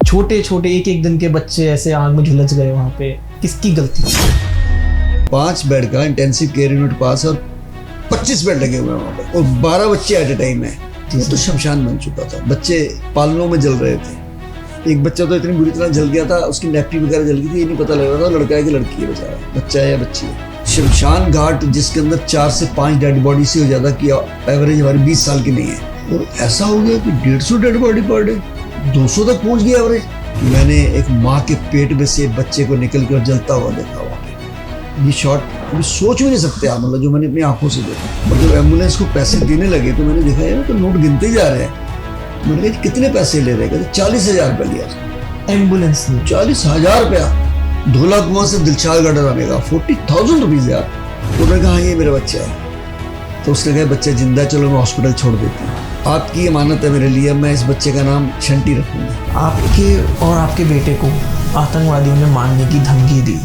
छोटे छोटे एक एक दिन के बच्चे ऐसे आग में झुलस गए वहाँ पे, किसकी गलती? 5 बेड का इंटेंसिव केयर यूनिट पास और 25 बेड लगे हुए हैं वहाँ पे और 12 बच्चे एट ए टाइम है। ये तो शमशान बन चुका था, बच्चे पालनों में जल रहे थे। एक बच्चा तो इतनी बुरी तरह जल गया था, उसकी नेपटी वगैरह जल गई थी, ये नहीं पता लग रहा था लड़का है कि लड़की है, बेचारा बच्चा है या बच्ची है। शमशान घाट जिसके अंदर 4 से 5 डेड बॉडी से हो जाता कि एवरेज हमारी 20 साल की नहीं है, और ऐसा हो गया कि 150 डेड बॉडी पर डे, 200 तक पहुंच गया एवरेज। मैंने एक माँ के पेट में से बच्चे को निकल कर जलता हुआ देखा वहाँ पे। ये शॉट अभी सोच भी नहीं सकते आप, मतलब जो मैंने अपनी आंखों से देखा। और जब एम्बुलेंस को पैसे देने लगे तो मैंने देखा यार तो नोट गिनते ही जा रहे हैं। मैंने कहा कितने पैसे ले रहे हैं? 40,000 रुपया लिया एम्बुलेंस ने। 40,000 रुपया धोला कुआं से दिलशाद गार्डन आने का, 40,000 रुपीज़ यार। उन्होंने कहा ये मेरा बच्चा है, तो उसने कहा बच्चा जिंदा, चलो मैं हॉस्पिटल छोड़ देती हूँ, आपकी अमानत है मेरे लिए, मैं इस बच्चे का नाम शंटी रखूँगा। आपके और आपके बेटे को आतंकवादियों ने मारने की धमकी दी।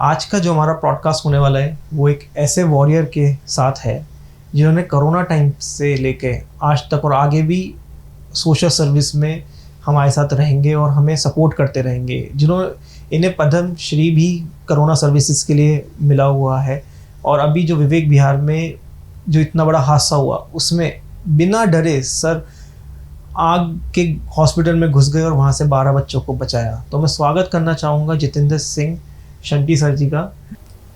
आज का जो हमारा पॉडकास्ट होने वाला है वो एक ऐसे वॉरियर के साथ है जिन्होंने कोरोना टाइम से लेके आज तक और आगे भी सोशल सर्विस में हमारे साथ रहेंगे और हमें सपोर्ट करते रहेंगे, जिन्होंने इन्हें पद्म श्री भी कोरोना सर्विसेज के लिए मिला हुआ है। और अभी जो विवेक विहार में जो इतना बड़ा हादसा हुआ उसमें बिना डरे सर आग के हॉस्पिटल में घुस गए और वहाँ से 12 बच्चों को बचाया। तो मैं स्वागत करना चाहूँगा जितेंद्र सिंह शंटी सर जी का।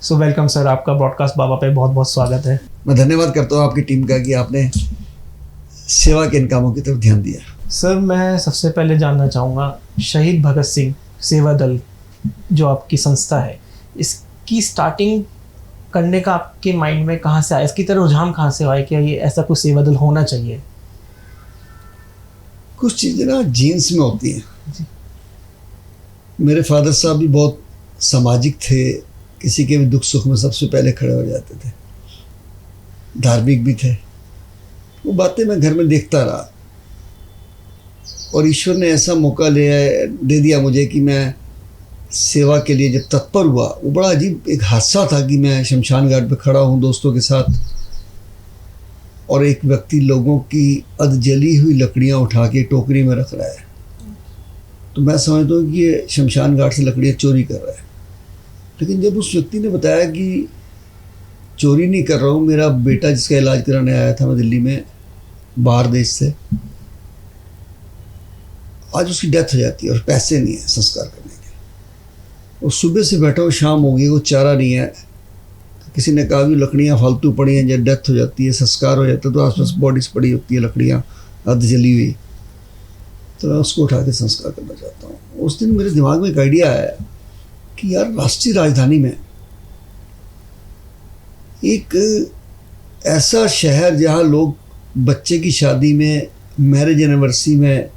सो वेलकम सर, आपका ब्रॉडकास्ट बाबा पे बहुत बहुत स्वागत है। मैं धन्यवाद करता हूँ आपकी टीम का कि आपने सेवा के इन कामों की तरफ ध्यान दिया। सर मैं सबसे पहले जानना चाहूँगा शहीद भगत सिंह सेवा दल जो आपकी संस्था है, इसकी स्टार्टिंग करने का आपके माइंड में कहाँ से आया, इसकी तरह रुझान कहाँ से आया कि ये ऐसा कोई सेवा दल होना चाहिए? कुछ चीज़ें ना जीन्स में होती हैं। मेरे फादर साहब भी बहुत सामाजिक थे, किसी के भी दुख सुख में सबसे पहले खड़े हो जाते थे, धार्मिक भी थे। वो बातें मैं घर में देखता रहा और ईश्वर ने ऐसा मौका दे दिया मुझे कि मैं सेवा के लिए जब तत्पर हुआ। वो बड़ा अजीब एक हादसा था कि मैं शमशान घाट पे खड़ा हूँ दोस्तों के साथ और एक व्यक्ति लोगों की अध जली हुई लकड़ियाँ उठा के टोकरी में रख रहा है। तो मैं समझता हूँ कि ये शमशान घाट से लकड़ियाँ चोरी कर रहा है। लेकिन जब उस व्यक्ति ने बताया कि चोरी नहीं कर रहा हूँ, मेरा बेटा जिसका इलाज कराने आया था मैं दिल्ली में बाहर देश से, आज उसकी डेथ हो जाती है और पैसे नहीं है संस्कार करने के। और सुबह से बैठा हो शाम हो गई, वो चारा नहीं है। किसी ने कहा कि लकड़ियाँ फालतू पड़ी हैं, जब डेथ हो जाती है संस्कार हो जाता है तो आसपास बॉडीज पड़ी होती है लकड़ियाँ अध जली हुई, तो मैं उसको उठा के संस्कार करना चाहता हूँ। उस दिन मेरे दिमाग में एक आइडिया आया कि यार राष्ट्रीय राजधानी में एक ऐसा शहर जहाँ लोग बच्चे की शादी में, मैरिज एनिवर्सरी में,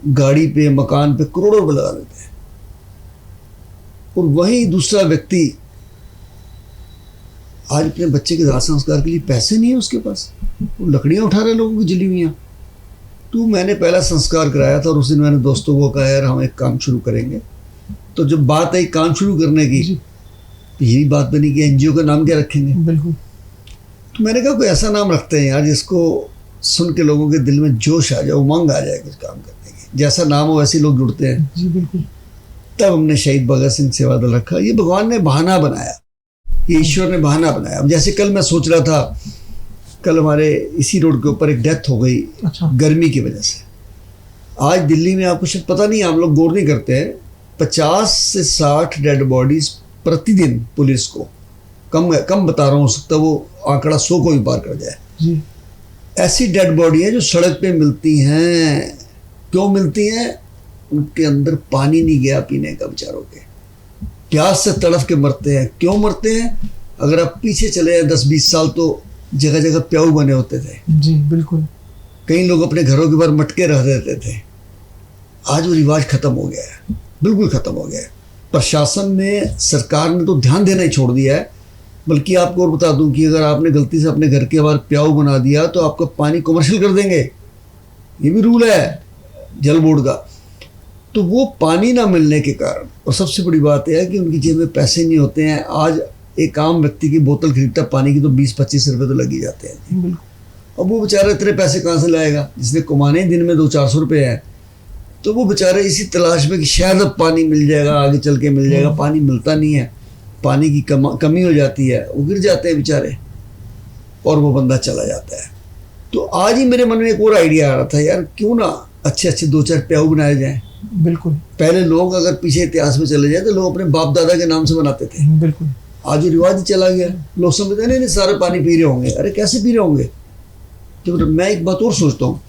गाड़ी पे, मकान पे करोड़ों रुपये लगा देते हैं, और वहीं दूसरा व्यक्ति आज अपने बच्चे के दाह संस्कार के लिए पैसे नहीं है उसके पास, वो लकड़ियाँ उठा रहे लोगों की जली हुई। तो मैंने पहला संस्कार कराया था और उस दिन मैंने दोस्तों को कहा यार हम एक काम शुरू करेंगे। तो जब बात आई काम शुरू करने की तो यही बात बनी कि एनजीओ का नाम क्या रखेंगे। बिल्कुल। तो मैंने कहा कोई ऐसा नाम रखते हैं यार जिसको सुन के लोगों के दिल में जोश आ जाए, उमंग आ जाए कुछ काम करने की, जैसा नाम हो वैसे लोग जुड़ते हैं। जी बिल्कुल। तब हमने शहीद भगत सिंह सेवा दल रखा। ये भगवान ने बहाना बनाया, ये ईश्वर ने बहाना बनाया। अब जैसे कल मैं सोच रहा था, कल हमारे इसी रोड के ऊपर एक डेथ हो गई। अच्छा। गर्मी की वजह से। आज दिल्ली में आपको शायद पता नहीं, आप लोग गौर नहीं करते हैं, 50 से 60 डेड बॉडीज प्रतिदिन पुलिस को, कम बता रहा हूँ, हो सकता है वो आंकड़ा 100 को भी पार कर जाए जी। ऐसी डेड बॉडी है जो सड़क पे मिलती हैं। क्यों मिलती हैं? उनके अंदर पानी नहीं गया पीने का, बेचारों के प्यास से तड़फ के मरते हैं। क्यों मरते हैं? अगर आप पीछे चले जाए 10-20 साल तो जगह जगह प्याऊ बने होते थे। जी बिल्कुल। कई लोग अपने घरों के बाहर मटके रख देते थे। आज वो रिवाज खत्म हो गया है, बिल्कुल खत्म हो गया है। प्रशासन ने, सरकार ने तो ध्यान देना ही छोड़ दिया है। बल्कि आपको और बता दूं कि अगर आपने गलती से अपने घर के बाहर प्याऊ बना दिया तो आपका पानी कमर्शियल कर देंगे। ये भी रूल है जल बोर्ड का। तो वो पानी ना मिलने के कारण, और सबसे बड़ी बात यह है कि उनकी जेब में पैसे नहीं होते हैं। आज एक आम व्यक्ति की बोतल खरीदता पानी की तो 20-25 रुपए तो लग ही जाते हैं। अब वो बेचारा इतने पैसे कहाँ से लाएगा, जिसने कमाने दिन में 200-400 रुपये है, तो वो बेचारा इसी तलाश में कि शायद अब पानी मिल जाएगा, आगे चल के मिल जाएगा। पानी मिलता नहीं है, पानी की कमी हो जाती है, वो गिर जाते हैं बेचारे और वो बंदा चला जाता है। तो आज ही मेरे मन में एक और आइडिया आ रहा था, यार क्यों ना अच्छे अच्छे 2-4 प्याऊ बनाए जाएं। बिल्कुल। पहले लोग अगर पीछे इतिहास में चले जाए तो लोग अपने बाप दादा के नाम से बनाते थे। बिल्कुल। आज ये रिवाज ही चला गया। लोग समझते नहीं सारे पानी पी रहे होंगे। अरे कैसे पी रहे होंगे? तो मैं एक बात और सोचता हूँ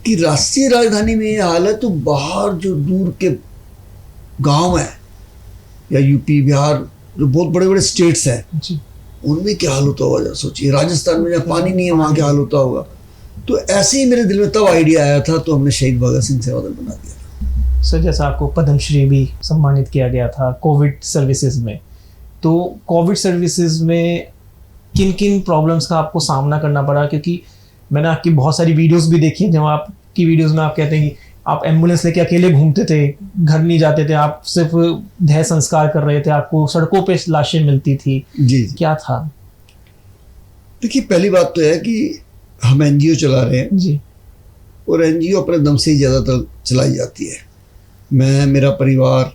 कि राष्ट्रीय राजधानी में ये हाल है, तो बाहर जो दूर के गांव है या यूपी बिहार जो बहुत बड़े बड़े स्टेट्स हैं जी, उनमें क्या हाल होता होगा? सोचिए, राजस्थान में जहाँ पानी नहीं है वहाँ क्या हाल होता होगा। तो ऐसे ही मेरे दिल में तब आइडिया आया था, तो हमने शहीद भगत सिंह सेवा दल बना दिया। सर जैसा आपको पद्मश्री भी सम्मानित किया गया था कोविड सर्विसेज में, तो कोविड सर्विसेज में किन किन प्रॉब्लम्स का आपको सामना करना पड़ा? क्योंकि मैंने आपकी बहुत सारी वीडियोस भी देखी हैं, जब आपकी वीडियोस में आप कहते हैं कि आप एम्बुलेंस लेके अकेले घूमते थे, घर नहीं जाते थे, आप सिर्फ देह संस्कार कर रहे थे, आपको सड़कों पे लाशें मिलती थी। जी, क्या था? देखिए पहली बात तो है कि हम एनजीओ चला रहे हैं जी, और एनजीओ अपने दम से ही ज़्यादातर चलाई जाती है। मैं, मेरा परिवार,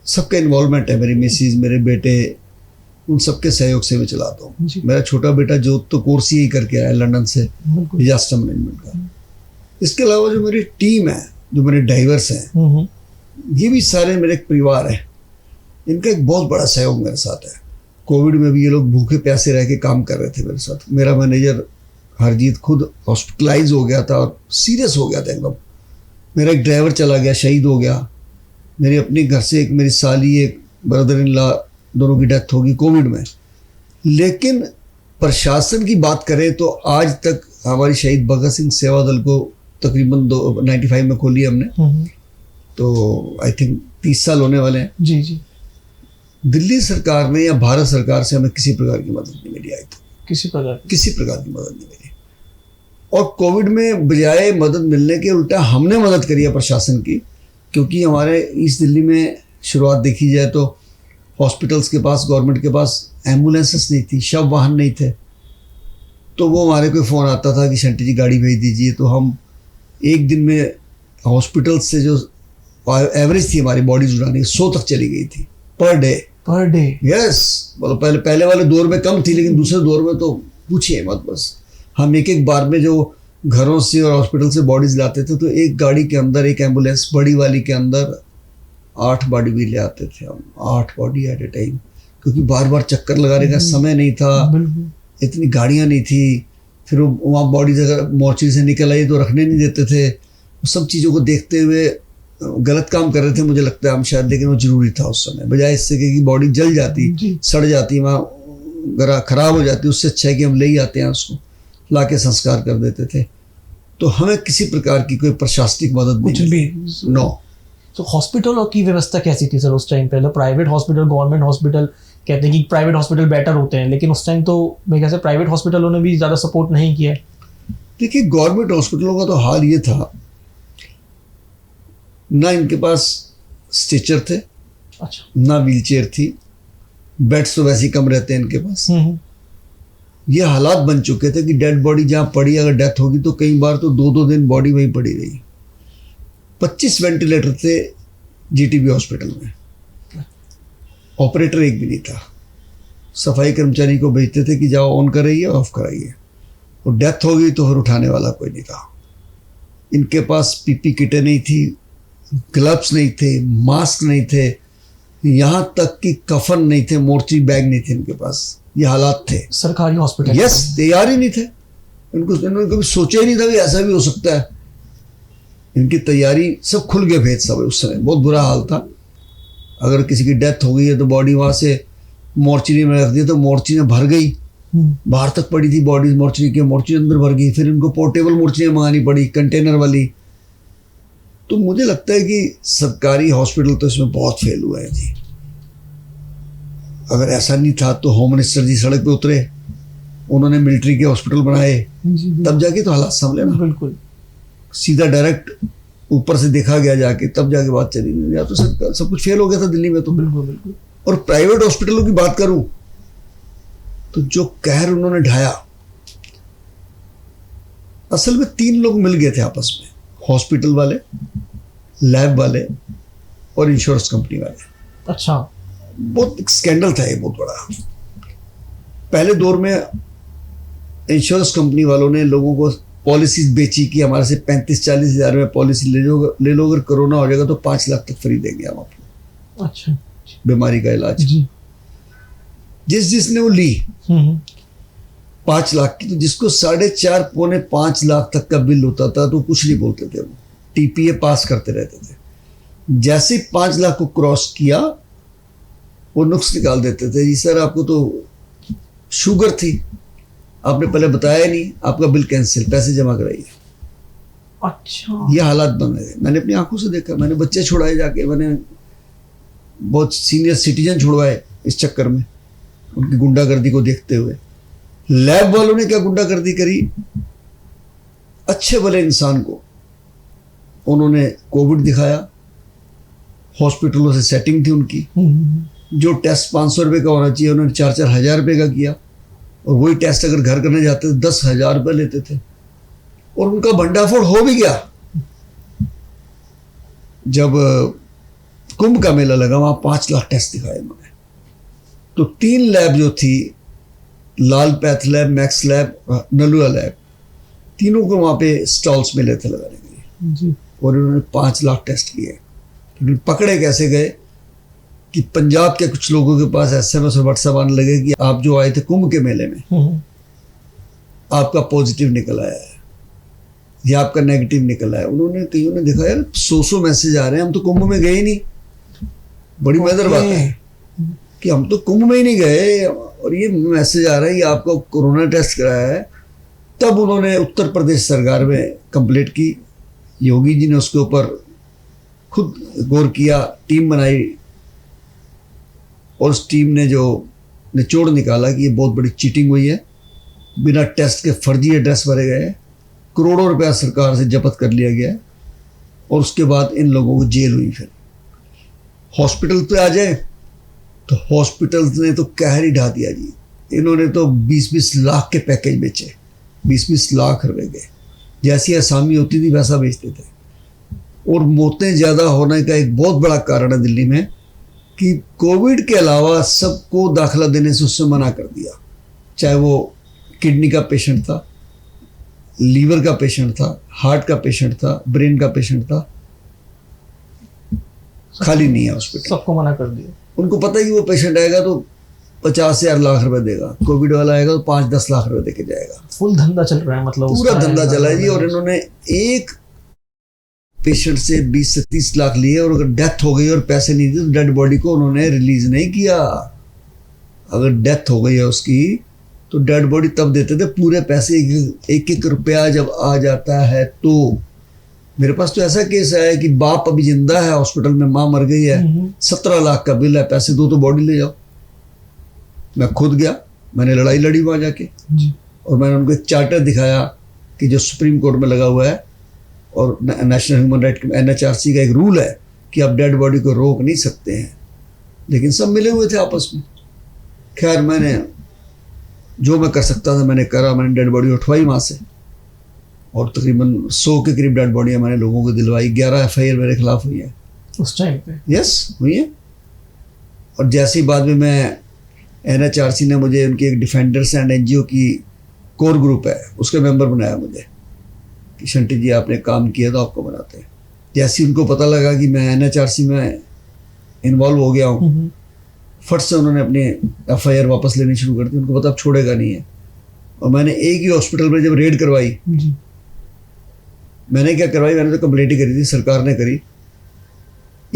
सबका इन्वॉल्वमेंट है। मेरी मिसेज, मेरे बेटे, उन सबके सहयोग से मैं चलाता हूँ। मेरा छोटा बेटा जो तो कोर्स ही करके आया लंदन से, डिजास्टर मैनेजमेंट का। इसके अलावा जो मेरी टीम है, जो मेरे ड्राइवर्स हैं, ये भी सारे मेरे एक परिवार हैं। इनका एक बहुत बड़ा सहयोग मेरे साथ है। कोविड में भी ये लोग भूखे प्यासे रह के काम कर रहे थे मेरे साथ। मेरा मैनेजर हरजीत खुद हॉस्पिटलाइज हो गया था और सीरियस हो गया था एकदम। मेरा एक ड्राइवर चला गया, शहीद हो गया। मेरे अपने घर से एक मेरी साली, एक ब्रदर इन लॉ, दोनों की डेथ होगी कोविड में। लेकिन प्रशासन की बात करें तो आज तक हमारी शहीद भगत सिंह सेवा दल को तकरीबन 95 में खोली हमने, तो आई थिंक 30 साल होने वाले हैं। जी जी। दिल्ली सरकार ने या भारत सरकार से हमें किसी प्रकार की मदद नहीं मिली। आई तो किसी प्रकार की मदद नहीं मिली। और कोविड में बजाय मदद मिलने के उल्टा हमने मदद करी है प्रशासन की, क्योंकि हमारे ईस्ट दिल्ली में शुरुआत देखी जाए तो हॉस्पिटल्स के पास, गवर्नमेंट के पास एम्बुलेंसेस नहीं थी, शव वाहन नहीं थे। तो वो हमारे को फ़ोन आता था कि शंटी जी गाड़ी भेज दीजिए। तो हम एक दिन में हॉस्पिटल से जो एवरेज थी हमारी बॉडीज उड़ाने 100 तक चली गई थी पर डे। यस, मतलब पहले वाले दौर में कम थी, लेकिन दूसरे दौर में तो पूछिए मत। बस हम एक बार में जो घरों से और हॉस्पिटल से बॉडीज लाते थे, तो एक गाड़ी के अंदर, एक एम्बुलेंस बड़ी वाली के अंदर 8 बॉडी भी ले आते थे हम, 8 बॉडी एट ए टाइम। क्योंकि बार बार चक्कर लगाने का समय नहीं था, इतनी गाड़ियाँ नहीं थी। फिर वहाँ बॉडीज अगर मोर्चरी से निकल आई तो रखने नहीं देते थे। सब चीज़ों को देखते हुए गलत काम कर रहे थे मुझे लगता है हम शायद, लेकिन वो ज़रूरी था उस समय। बजाय इससे कि बॉडी जल जाती, सड़ जाती, वहाँ खराब हो जाती, उससे अच्छा है कि हम ले ही आते हैं उसको, ला के संस्कार कर देते थे। तो हमें किसी प्रकार की कोई प्रशासनिक मदद कुछ भी नो। तो हॉस्पिटलों की व्यवस्था कैसी थी सर उस टाइम? पहले प्राइवेट हॉस्पिटल, गवर्नमेंट हॉस्पिटल, कहते हैं कि प्राइवेट हॉस्पिटल बेटर होते हैं, लेकिन उस टाइम तो मेरे ख्याल से प्राइवेट हॉस्पिटलों ने भी ज़्यादा सपोर्ट नहीं किया। देखिए गवर्नमेंट हॉस्पिटलों का तो हाल ये था, ना इनके पास स्ट्रेचर थे, अच्छा, ना व्हीलचेयर थी, बेड्स तो वैसे ही कम रहते हैं इनके पास। ये हालात बन चुके थे कि डेड बॉडी जहाँ पड़ी, अगर डेथ होगी तो कई बार तो 2-2 दिन बॉडी वहीं पड़ी रही। 25 वेंटिलेटर थे जीटीबी हॉस्पिटल में, ऑपरेटर एक भी नहीं था। सफाई कर्मचारी को भेजते थे कि जाओ ऑन कराइए, ऑफ कराइए। और डेथ हो गई तो फिर उठाने वाला कोई नहीं था। इनके पास पीपी किटें नहीं थी, ग्लव्स नहीं थे, मास्क नहीं थे, यहाँ तक कि कफन नहीं थे, मोर्चरी बैग नहीं थे इनके पास। ये हालात थे सरकारी हॉस्पिटल। यस, तैयार ही नहीं थे। इन्होंने कभी सोचा ही नहीं था कि ऐसा भी हो सकता है। इनकी तैयारी सब खुल गए भेद सब। उस समय बहुत बुरा हाल था। अगर किसी की डेथ हो गई है तो बॉडी वहाँ से मोर्चरी में रख दी, तो मोर्चरी में भर गई, बाहर तक पड़ी थी बॉडी मोर्चरी के, मोर्चरी अंदर भर गई। फिर इनको पोर्टेबल मोर्चरी मंगानी पड़ी, कंटेनर वाली। तो मुझे लगता है कि सरकारी हॉस्पिटल तो इसमें बहुत फेल हुआ है जी। अगर ऐसा नहीं था तो होम मिनिस्टर जी सड़क पे उतरे, उन्होंने मिलिट्री के हॉस्पिटल बनाए, तब जाके तो हालात संभले ना। बिल्कुल। सीधा डायरेक्ट ऊपर से देखा गया जाके, तब जाके बात चली। या तो सब कुछ फेल हो गया था दिल्ली में तो। बिल्कुल बिल्कुल। और प्राइवेट हॉस्पिटलों की बात करूं तो जो कहर उन्होंने ढाया, असल में 3 लोग मिल गए थे आपस में, हॉस्पिटल वाले, लैब वाले और इंश्योरेंस कंपनी वाले। अच्छा। बहुत स्कैंडल था ये, बहुत बड़ा। पहले दौर में इंश्योरेंस कंपनी वालों ने लोगों को पॉलिसीज बेची कि हमारे से 35-40 हज़ार में पॉलिसी ले लो, अगर कोरोना हो जाएगा तो 5 लाख तक फ्री देंगे हम आपको। अच्छा। बीमारी का इलाज जी। जिसने वो ली 5 लाख की, तो जिसको 4.5 पौने 5 लाख तक का बिल होता था तो कुछ नहीं बोलते थे, वो टीपीए पास करते रहते थे। जैसे 5 लाख को क्रॉस किया वो नुक्स निकाल देते थे, जी सर आपको तो शुगर थी, आपने पहले बताया नहीं, आपका बिल कैंसिल, पैसे जमा कराइए। अच्छा। ये हालात बन रहे हैं। मैंने अपनी आंखों से देखा, मैंने बच्चे छुड़ाए जाके, मैंने बहुत सीनियर सिटीजन छुड़वाए इस चक्कर में, उनकी गुंडागर्दी को देखते हुए। लैब वालों ने क्या गुंडागर्दी करी, अच्छे भले इंसान को उन्होंने कोविड दिखाया, हॉस्पिटलों से सेटिंग थी उनकी, जो टेस्ट 500 रुपये का होना चाहिए उन्होंने 4-4 हज़ार रुपये का किया, और वही टेस्ट अगर घर करने जाते थे 10,000 रुपये लेते थे, और उनका भंडाफोड़ हो भी गया। जब कुंभ का मेला लगा वहां 5 लाख टेस्ट दिखाए उन्होंने। तो 3 लैब जो थी, Lal path lab, Max lab, नलुआ लैब, तीनों को वहां पे स्टॉल्स मिले थे लगाने के लिए जी। और उन्होंने 5 लाख टेस्ट किए। लेकिन पकड़े कैसे गए कि पंजाब के कुछ लोगों के पास SMS और व्हाट्सएप आने लगे कि आप जो आए थे कुंभ के मेले में, आपका पॉजिटिव निकल आया है या आपका नेगेटिव निकल आया है। उन्होंने कईयों ने देखा यार 100 मैसेज आ रहे हैं, हम तो कुंभ में गए ही नहीं। बड़ी मजेदार बात है कि हम तो कुंभ में ही नहीं गए और ये मैसेज आ रहा है, ये आपका कोरोना टेस्ट कराया है। तब उन्होंने उत्तर प्रदेश सरकार में कंप्लेंट की, योगी जी ने उसके ऊपर खुद गौर किया, टीम बनाई, और उस टीम ने जो निचोड़ निकाला कि ये बहुत बड़ी चीटिंग हुई है, बिना टेस्ट के फर्जी एड्रेस भरे गए, करोड़ों रुपया सरकार से जब्त कर लिया गया, और उसके बाद इन लोगों को जेल हुई। फिर हॉस्पिटल पे आ जाए तो हॉस्पिटल ने तो कहर ही ढा दिया जी। इन्होंने तो 20-20 लाख के पैकेज बेचे, 20-20 लाख रुपए के, जैसी आसामी होती थी वैसा बेचते थे। और मौतें ज़्यादा होने का एक बहुत बड़ा कारण है दिल्ली में कि कोविड के अलावा सबको दाखिला देने से उससे मना कर दिया, चाहे वो किडनी का पेशेंट था, लीवर का पेशेंट था, हार्ट का पेशेंट था, ब्रेन का पेशेंट था, खाली नहीं है हॉस्पिटल, सबको मना कर दिया। उनको पता है कि वो पेशेंट आएगा तो 50,000 लाख रुपए देगा, कोविड वाला आएगा तो 5-10 लाख रुपए देके जाएगा। फुल धंधा चल रहा है, मतलब पूरा धंधा चला है जी। और इन्होंने एक पेशेंट से 20 से 30 लाख लिए, और अगर डेथ हो गई और पैसे नहीं दिए तो डेड बॉडी को उन्होंने रिलीज नहीं किया। अगर डेथ हो गई है उसकी तो डेड बॉडी तब देते थे, पूरे पैसे, 1-1 रुपया जब आ जाता है। तो मेरे पास तो ऐसा केस आया कि बाप अभी जिंदा है हॉस्पिटल में, माँ मर गई है, 17 लाख का बिल है, पैसे दो तो बॉडी ले जाओ। मैं खुद गया, मैंने लड़ाई लड़ी वहाँ जाके जी। और मैंने उनको एक चार्टर दिखाया कि जो सुप्रीम कोर्ट में लगा हुआ है और नेशनल ह्यूमन राइट NHRC का एक रूल है कि आप डेड बॉडी को रोक नहीं सकते हैं। लेकिन सब मिले हुए थे आपस में। खैर मैंने जो मैं कर सकता था मैंने करा, मैंने डेड बॉडी उठवाई वहाँ से, और तकरीबन 100 के करीब डेड बॉडियाँ मैंने लोगों को दिलवाई। 11 FIR मेरे खिलाफ हुई है उस टाइम पे। यस हुई है। और जैसे ही बाद में मैं NHRC ने मुझे उनकी एक डिफेंडर्स एंड NGO की कोर ग्रुप है उसके मेंबर बनाया मुझे कि शंटी जी आपने काम किया तो आपको बनाते हैं। जैसे उनको पता लगा कि मैं NHRC में इन्वॉल्व हो गया हूँ, फट से उन्होंने अपने FIR वापस लेनी शुरू कर दी। उनको पता अब छोड़ेगा नहीं है। और मैंने एक ही हॉस्पिटल में जब रेड करवाई, मैंने क्या करवाई, मैंने तो कंप्लेंट ही करी थी, सरकार ने करी।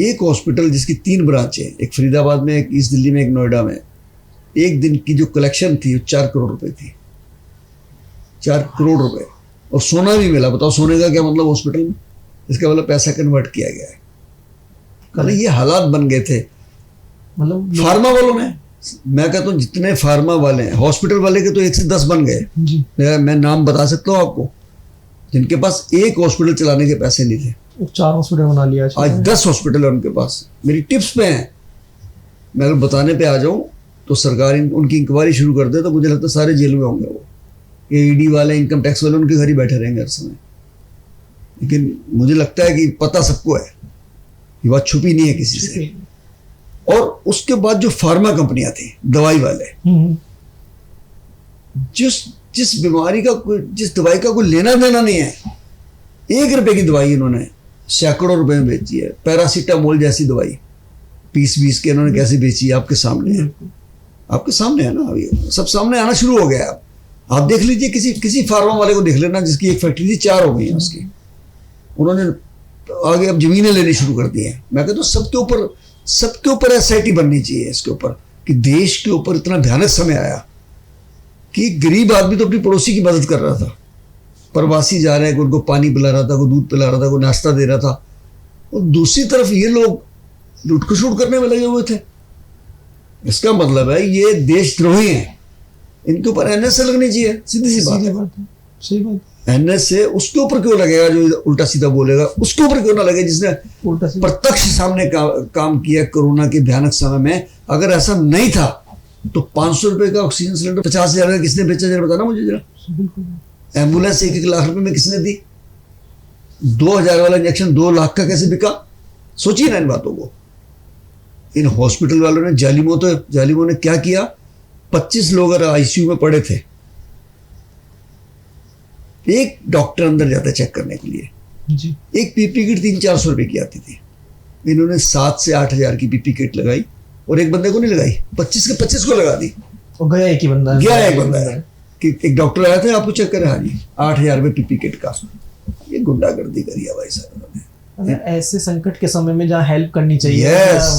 एक हॉस्पिटल जिसकी 3 ब्रांच है, एक फरीदाबाद में, एक ईस्ट दिल्ली में, एक नोएडा में, एक दिन की जो कलेक्शन थी वो 4 करोड़ रुपए थी। 4 करोड़ रुपए, और सोना भी मिला। बताओ सोने का क्या मतलब हॉस्पिटल में, इसका मतलब पैसा कन्वर्ट किया गया है। कल ये हालात बन गए थे मतलब फार्मा वालों ने। मैं कहता हूँ जितने फार्मा वाले हैं, हॉस्पिटल वाले के तो 1 से 10 बन गए जी। मैं नाम बता सकता हूँ आपको, जिनके पास एक हॉस्पिटल चलाने के पैसे नहीं थे। 4 हॉस्पिटल बना लिया आज 10 हॉस्पिटल है उनके पास, मेरी टिप्स पे हैं। मैं अगर बताने पे आ जाऊं तो सरकार उनकी इंक्वायरी शुरू कर दे तो मुझे लगता है सारे जेल में होंगे वो। ये ईडी वाले, इनकम टैक्स वाले उनके घर ही बैठे रहेंगे हर समय। लेकिन मुझे लगता है कि पता सबको है, ये बात छुपी नहीं है किसी से। और उसके बाद जो फार्मा कंपनियां थी, दवाई वाले, जिस बीमारी का जिस दवाई का कोई लेना देना नहीं है, 1 रुपए की दवाई इन्होंने सैकड़ों रुपए में बेची है। पैरासीटामोल जैसी दवाई 20-20 के इन्होंने कैसे बेची है आपके सामने है, आपके सामने है ना, अभी सब सामने आना शुरू हो गया है। आप देख लीजिए, किसी फार्मा वाले को देख लेना जिसकी एक फैक्ट्री थी 4 हो गई है उसकी, उन्होंने आगे अब जमीनें लेनी शुरू कर दी हैं। मैं कहता हूँ सबके ऊपर एसआईटी बननी चाहिए इसके ऊपर, कि देश के ऊपर इतना भयानक समय आया कि गरीब आदमी तो अपनी पड़ोसी की मदद कर रहा था, प्रवासी जा रहे हैं, कोई उनको पानी पिला रहा था, कोई दूध पिला रहा था, कोई नाश्ता दे रहा था, और दूसरी तरफ ये लोग लुटखसुट करने में लगे हुए थे। इसका मतलब है ये देशद्रोही हैं, इनके ऊपर एनएसए लगनी चाहिए, सीधी सी बात है। सही बात। एनएसए उसके ऊपर क्यों लगेगा जो उल्टा सीधा बोलेगा, उसके ऊपर क्यों ना लगे जिसने प्रत्यक्ष सामने काम किया कोरोना के भयानक समय में। अगर ऐसा नहीं था तो 500 रुपए का ऑक्सीजन सिलेंडर 50,000 का किसने बेचा, जरा बताना मुझे जरा। एम्बुलेंस 1-1 लाख रुपए में किसने दी, 2,000 वाला इंजेक्शन 2 लाख का कैसे बिका। सोचिए ना इन बातों को। इन हॉस्पिटल वालों ने जालिमों ने क्या किया, 25 लोग अगर आईसीयू में पड़े थे, एक डॉक्टर अंदर जाता चेक करने के लिए जी। एक पीपी किट 300-400 रुपए की आती थी, इन्होंने 7 से 8,000 की पीपी किट लगाई और एक बंदे को नहीं लगाई, 25 के 25 को लगा दी। और गया एक ही बंदा, गया एक बंदा है कि एक डॉक्टर आया था आपको चेक करे, हाँ जी 8,000 रुपए पीपी किट का। ये गुंडागर्दी करी है भाई साहब ने। ऐसे संकट के समय में जहाँ हेल्प करनी चाहिए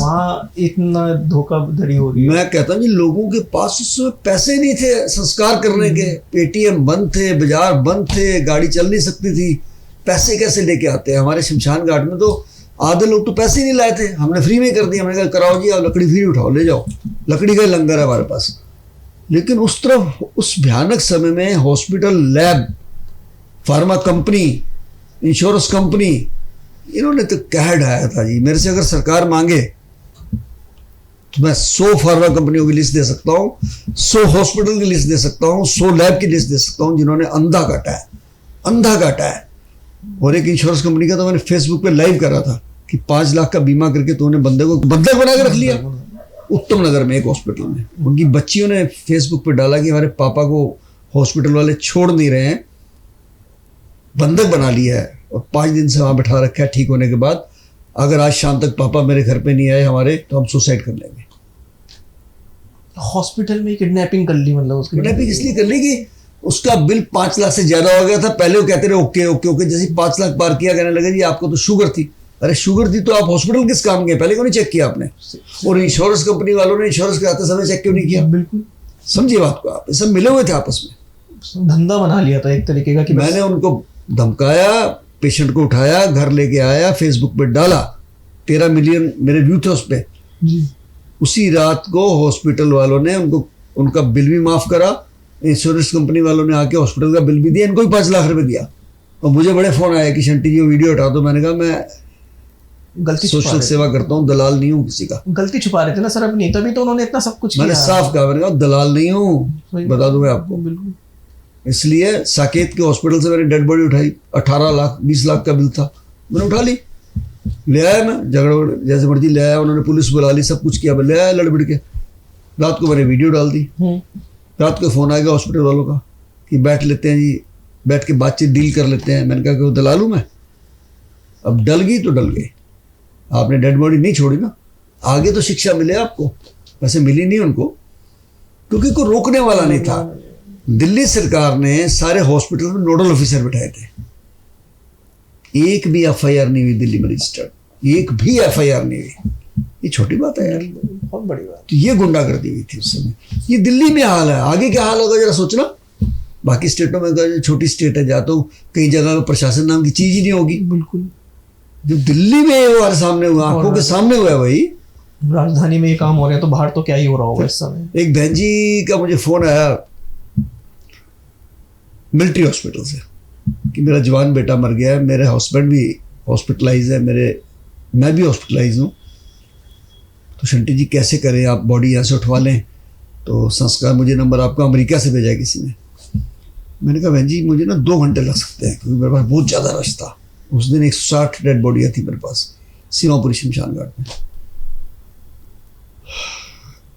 वहाँ इतना धोखाधड़ी हो रही है। मैं कहता हूँ लोगों के पास उस समय पैसे नहीं थे संस्कार करने के, पेटीएम बंद थे, बाजार बंद थे, गाड़ी चल नहीं सकती थी, पैसे कैसे लेके आते हैं। हमारे शमशान घाट में तो आधे लोग तो पैसे ही नहीं लाए थे, हमने फ्री में कर दिया। हमने कहा कराओ जी, आप लकड़ी फ्री उठाओ, ले जाओ, लकड़ी का लंगर है हमारे पास। लेकिन उस तरफ उस भयानक समय में hospital, lab, pharma company, insurance company, इन्होंने तो कह ढाया था जी। मेरे से अगर सरकार मांगे तो मैं 100 फार्मा कंपनियों की लिस्ट दे सकता हूँ, 100 हॉस्पिटल की लिस्ट दे सकता हूँ, 100 लैब की लिस्ट दे सकता हूँ जिन्होंने अंधा काटा है। और एक इंश्योरेंस कंपनी का तो मैंने फेसबुक पे लाइव करा था कि 5 लाख का बीमा करके तो उन्हें बंदे को बंधक बना के रख लिया। उत्तम नगर में एक हॉस्पिटल में उनकी बच्चियों ने फेसबुक पे डाला कि हमारे पापा को हॉस्पिटल वाले छोड़ नहीं रहे हैं, बंधक बना लिया है और 5 दिन से वहां बैठा रखा है। ठीक होने के बाद अगर आज शाम तक पापा मेरे घर पे नहीं आए हमारे, तो हम सुसाइड कर लेंगे। हॉस्पिटल में किडनैपिंग कर ली, मतलब उसकी किडनैपिंग इसलिए कर ली कि उसका बिल 5 लाख से ज्यादा हो गया था। पहले वो कहते रहे ओके ओके ओके, जैसे 5 लाख पार किया, कहने लगे जी आपको तो शुगर थी। अरे शुगर थी तो आप हॉस्पिटल किस काम गए, पहले क्यों नहीं चेक किया आपने। और इंश्योरेंस कंपनी वालों ने इंश्योरेंस कराते समय चेक क्यों नहीं किया। बिल्कुल समझिए बात को आप, ये सब मिले हुए थे आपस में, धंधा बना लिया था एक तरीके का कि मैंने उनको धमकाया, पेशेंट को उठाया, घर लेके आया, फेसबुक पे डाला, 13 मिलियन मेरे व्यू थे उस पर। उसी रात को हॉस्पिटल वालों ने उनका बिल भी माफ करा, इंश्योरेंस कंपनी वालों ने आके हॉस्पिटल का बिल भी दिया, इनको भी 5 लाख रुपए दिया। और मुझे बड़े फोन आया कि शंटी जी वो वीडियो हटा दो। मैंने कहा मैं गलती सोशल सेवा करता हूँ, दलाल नहीं हूँ किसी का। गलती छुपा रहे थे ना सर अपनी, तभी तो उन्होंने इतना सब कुछ मैंने साफ कहा, मैंने कहा दलाल नहीं हूँ, बता दूं मैं आपको। बिल्कुल। इसलिए साकेत के हॉस्पिटल से मैंने डेड बॉडी उठाई, 18 लाख 20 लाख का बिल था, मैंने उठा ली, ले आया मैं, झगड़ा जैसे मर्जी ले आया, उन्होंने पुलिस बुला ली, सब कुछ किया, मैं ले आया लड़बड़ के। रात को मैंने वीडियो डाल दी, रात को फ़ोन आ गया हॉस्पिटल वालों का कि बैठ लेते हैं जी, बैठ के बातचीत डील कर लेते हैं। मैंने कहा कि वो दलाल हूँ मैं। अब डल गई तो डल गई, आपने डेड बॉडी नहीं छोड़ी ना, आगे तो शिक्षा मिले आपको। वैसे मिली नहीं उनको, क्योंकि कोई रोकने वाला नहीं था। दिल्ली सरकार ने सारे हॉस्पिटल में नोडल ऑफिसर बिठाए थे, एक भी एफआईआर नहीं हुई दिल्ली में रजिस्टर्ड, एक भी एफआईआर नहीं हुई। ये छोटी बात है यार, बहुत बड़ी बात। तो ये गुंडागर्दी हुई थी उस समय। ये दिल्ली में हाल है, आगे क्या हाल होगा जरा सोचना। बाकी स्टेटों में छोटी स्टेट है, जहाँ तो कई जगह प्रशासन नाम की चीज ही नहीं होगी। बिल्कुल। जो दिल्ली में हमारे सामने हुआ, आंखों के सामने हुआ है भाई। राजधानी में ये काम हो रहे हैं तो बाहर तो क्या ही हो रहा होगा इस समय। एक बहन जी का मुझे फोन आया मिलिट्री हॉस्पिटल से कि मेरा जवान बेटा मर गया है, मेरे हस्बैंड भी हॉस्पिटलाइज है मैं भी हॉस्पिटलाइज हूँ। तो शंटी जी कैसे करें, आप बॉडी यहाँ से उठवा लें। तो संस्कार मुझे नंबर आपका अमेरिका से भेजा है किसी ने। मैंने कहा बहन जी मुझे ना 2 घंटे लग सकते हैं क्योंकि मेरे पास बहुत ज़्यादा रश था। उस दिन 160 डेड बॉडियाँ थी मेरे पास सीमापुरी शमशान घाट में।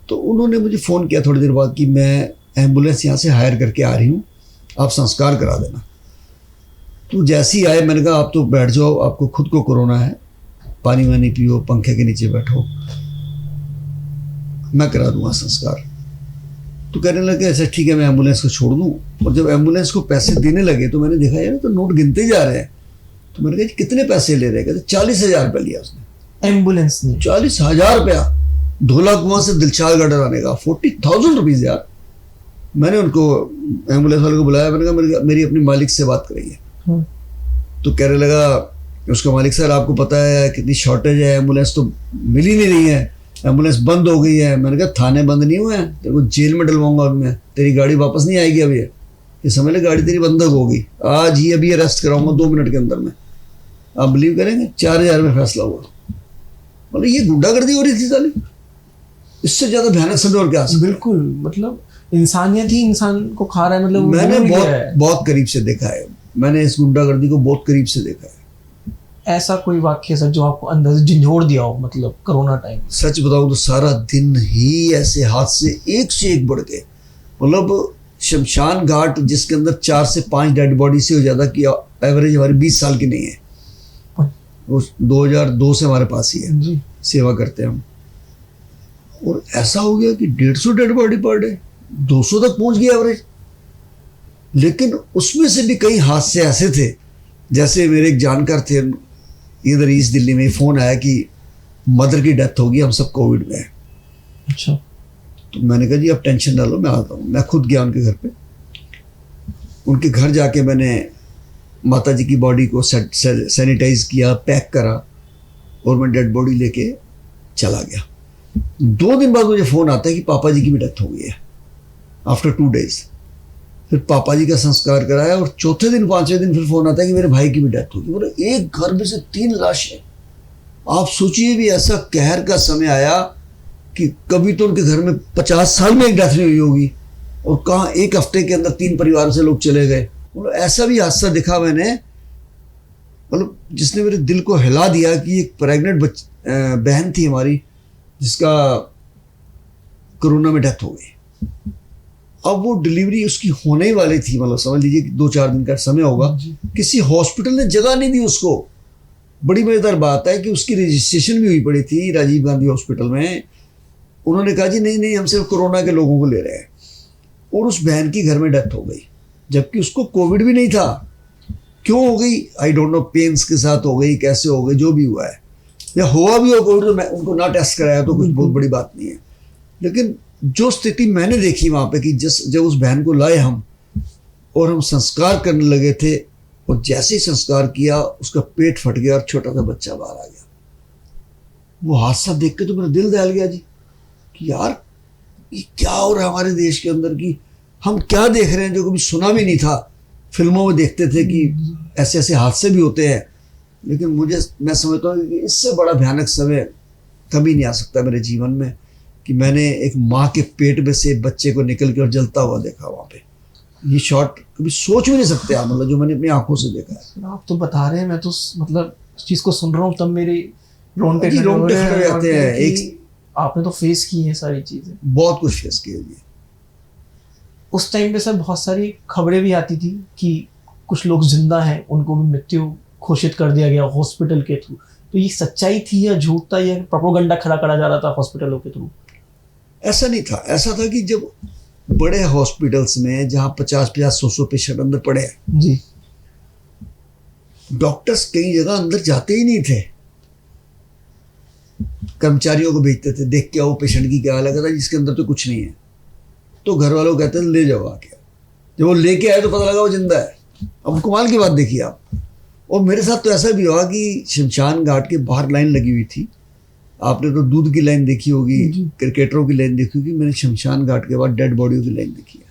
तो उन्होंने मुझे फ़ोन किया थोड़ी देर बाद कि मैं एम्बुलेंस यहाँ से हायर करके आ रही हूँ, आप संस्कार करा देना। तो जैसे ही आए मैंने कहा आप तो बैठ जाओ, आपको खुद को कोरोना है, पानी वानी पियो, पंखे के नीचे बैठो, मैं करा दूंगा संस्कार। तो कहने लगे ऐसा ठीक है मैं एम्बुलेंस को छोड़ दूँ। और जब एम्बुलेंस को पैसे देने लगे तो मैंने देखा यार तो नोट गिनते जा रहे हैं। तो मैंने कहा कितने पैसे ले रहे हैं? कहते 40,000 रुपया लिया उसने। एम्बुलेंस ने 40,000 रुपया धोला कुआं से दिलशाद गार्डन आने का, 40,000 रुपीज़ यार। मैंने उनको एम्बुलेंस वाले को बुलाया, मैंने कहा मेरी अपनी मालिक से बात कराइए। तो कहने लगा उसका मालिक सर आपको पता है कितनी शॉर्टेज है, एम्बुलेंस तो मिल ही नहीं रही है, एम्बुलेंस बंद हो गई है। मैंने कहा थाने बंद नहीं हुए हैं, तेरे को जेल में डलवाऊंगा अब मैं, तेरी गाड़ी वापस नहीं आएगी अभी। ये समझ ले गाड़ी तेरी बंधक होगी, आज ही अभी अरेस्ट कराऊंगा 2 मिनट के अंदर में। आप बिलीव करेंगे 4,000 में फैसला हुआ। मतलब ये गुंडागर्दी हो रही थी साली, इससे ज्यादा भयानक समय और क्या? बिल्कुल, मतलब इंसानियत ही इंसान को खा रहा है। मतलब मैंने बहुत करीब से देखा है, मैंने इस गुंडागर्दी को बहुत करीब से देखा है। ऐसा कोई वाक्य सर जो आपको अंदर से झंझोड़ दिया हो, मतलब कोरोना टाइम? सच बताऊं तो सारा दिन ही ऐसे हादसे एक से एक बढ़ गए। मतलब शमशान घाट जिसके अंदर 4 से 5 डेड बॉडी से हो ज्यादा की एवरेज हमारी 20 साल की नहीं है। वो 2002 से हमारे पास ही है जी, सेवा करते हैं हम। और ऐसा हो गया कि 150 डेड बॉडी पर डे, 200 तक पहुंच गया एवरेज। लेकिन उसमें से भी कई हादसे ऐसे थे, जैसे मेरे एक जानकार थे इधर ईस्ट दिल्ली में, फ़ोन आया कि मदर की डेथ होगी, हम सब कोविड में हैं। अच्छा। तो मैंने कहा जी आप टेंशन ना लो, मैं आता हूँ। मैं खुद गया उनके घर पे, उनके घर जाके मैंने माता जी की बॉडी को सैनिटाइज किया, पैक करा और मैं डेड बॉडी लेके चला गया। 2 दिन बाद मुझे फ़ोन आता है कि पापा जी की भी डेथ हो गई है, आफ्टर 2 डेज। फिर पापा जी का संस्कार कराया और चौथे दिन 5वें दिन फिर फ़ोन आता है कि मेरे भाई की भी डेथ होगी। मतलब एक घर में से 3 लाशें। आप सोचिए भी ऐसा कहर का समय आया कि कभी तो उनके घर में 50 साल में एक डेथ नहीं हुई होगी, और कहाँ 1 हफ्ते के अंदर 3 परिवार से लोग चले गए। मतलब ऐसा भी हादसा दिखा मैंने, मतलब जिसने मेरे दिल को हिला दिया कि एक प्रेग्नेंट बहन थी हमारी जिसका कोरोना में डेथ हो गई। अब वो डिलीवरी उसकी होने ही वाली थी, मतलब समझ लीजिए कि 2-4 दिन का समय होगा। किसी हॉस्पिटल ने जगह नहीं दी उसको। बड़ी मज़ेदार बात है कि उसकी रजिस्ट्रेशन भी हुई पड़ी थी राजीव गांधी हॉस्पिटल में। उन्होंने कहा जी नहीं हम सिर्फ कोरोना के लोगों को ले रहे हैं, और उस बहन की घर में डेथ हो गई, जबकि उसको कोविड भी नहीं था। क्यों हो गई आई डोंट नो, पेन्स के साथ हो गई, कैसे हो गई, जो भी हुआ है, या हुआ भी हो कोविड तो मैं उनको ना टेस्ट कराया तो कुछ बहुत बड़ी बात नहीं है। लेकिन जो स्थिति मैंने देखी वहाँ पे कि जब उस बहन को लाए हम और हम संस्कार करने लगे थे, और जैसे ही संस्कार किया उसका पेट फट गया और छोटा सा बच्चा बाहर आ गया। वो हादसा देख के तो मेरा दिल दहल गया जी कि यार ये क्या हो रहा है हमारे देश के अंदर, कि हम क्या देख रहे हैं जो कभी सुना भी नहीं था। फिल्मों में देखते थे कि ऐसे ऐसे हादसे भी होते हैं, लेकिन मैं समझता हूँ कि इससे बड़ा भयानक समय कभी नहीं आ सकता मेरे जीवन में कि मैंने एक माँ के पेट में से बच्चे को निकल के और जलता हुआ देखा वहाँ पे। ये शॉट कभी सोच भी नहीं सकते आप, मतलब जो मैंने अपनी आंखों से देखा है। आप तो बता रहे हैं, मैं तो मतलब इस चीज़ को सुन रहा हूँ तब मेरे रोंगटे खड़े हो जाते हैं। आपने तो फेस की है सारी चीज़ें, बहुत कुछ फेस किया जी। उस टाइम पे सर बहुत सारी खबरें भी आती थी कि कुछ लोग जिंदा हैं, उनको भी मृत्यु घोषित कर दिया गया हॉस्पिटल के थ्रू। तो ये सच्चाई थी या झूठ था, या प्रोपोगंडा खड़ा करा जा रहा था हॉस्पिटलों के थ्रू? ऐसा नहीं था। ऐसा था कि जब बड़े हॉस्पिटल्स में जहाँ 50-50, 100-100 पेशेंट अंदर पड़े हैं जी, डॉक्टर्स कई जगह अंदर जाते ही नहीं थे, कर्मचारियों को भेजते थे, देख के आओ पेशेंट की क्या हाल है, कहता जिसके अंदर तो कुछ नहीं है। तो घर वालों कहते थे ले जाओ आके। जब वो लेके आए तो पता लगा वो जिंदा है। अब कमाल की बात देखिए आप। और मेरे साथ तो ऐसा भी हुआ कि शमशान घाट के बाहर लाइन लगी हुई थी। आपने तो दूध की लाइन देखी होगी, क्रिकेटरों की लाइन देखी होगी, मैंने शमशान घाट के बाद डेड बॉडियों की लाइन देखी है।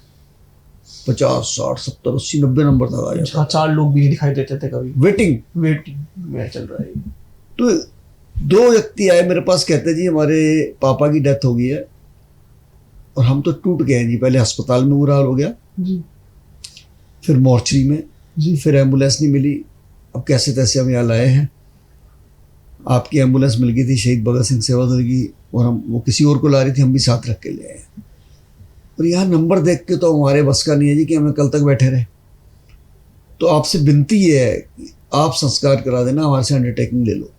50, 60, 70, 80, 90 नंबर तक आ जाता। 4 लोग भी नहीं दिखाई देते थे कभी। वेटिंग में चल रहा है। तो 2 व्यक्ति आए मेरे पास, कहते जी हमारे पापा की डेथ हो गई है और हम तो टूट गए हैं जी। पहले अस्पताल में बुरा हाल हो गया जी, फिर मॉर्चरी में जी, फिर एम्बुलेंस नहीं मिली, अब कैसे तैसे हम यहाँ लाए हैं। आपकी एम्बुलेंस मिल गई थी शहीद भगत सिंह सेवा दल की, और हम वो किसी और को ला रही थी, हम भी साथ रख के ले आए। और यहाँ नंबर देख के तो हमारे बस का नहीं है जी कि हमें कल तक बैठे रहे। तो आपसे विनती ये है कि आप संस्कार करा देना, हमारे से अंडरटेकिंग ले लो।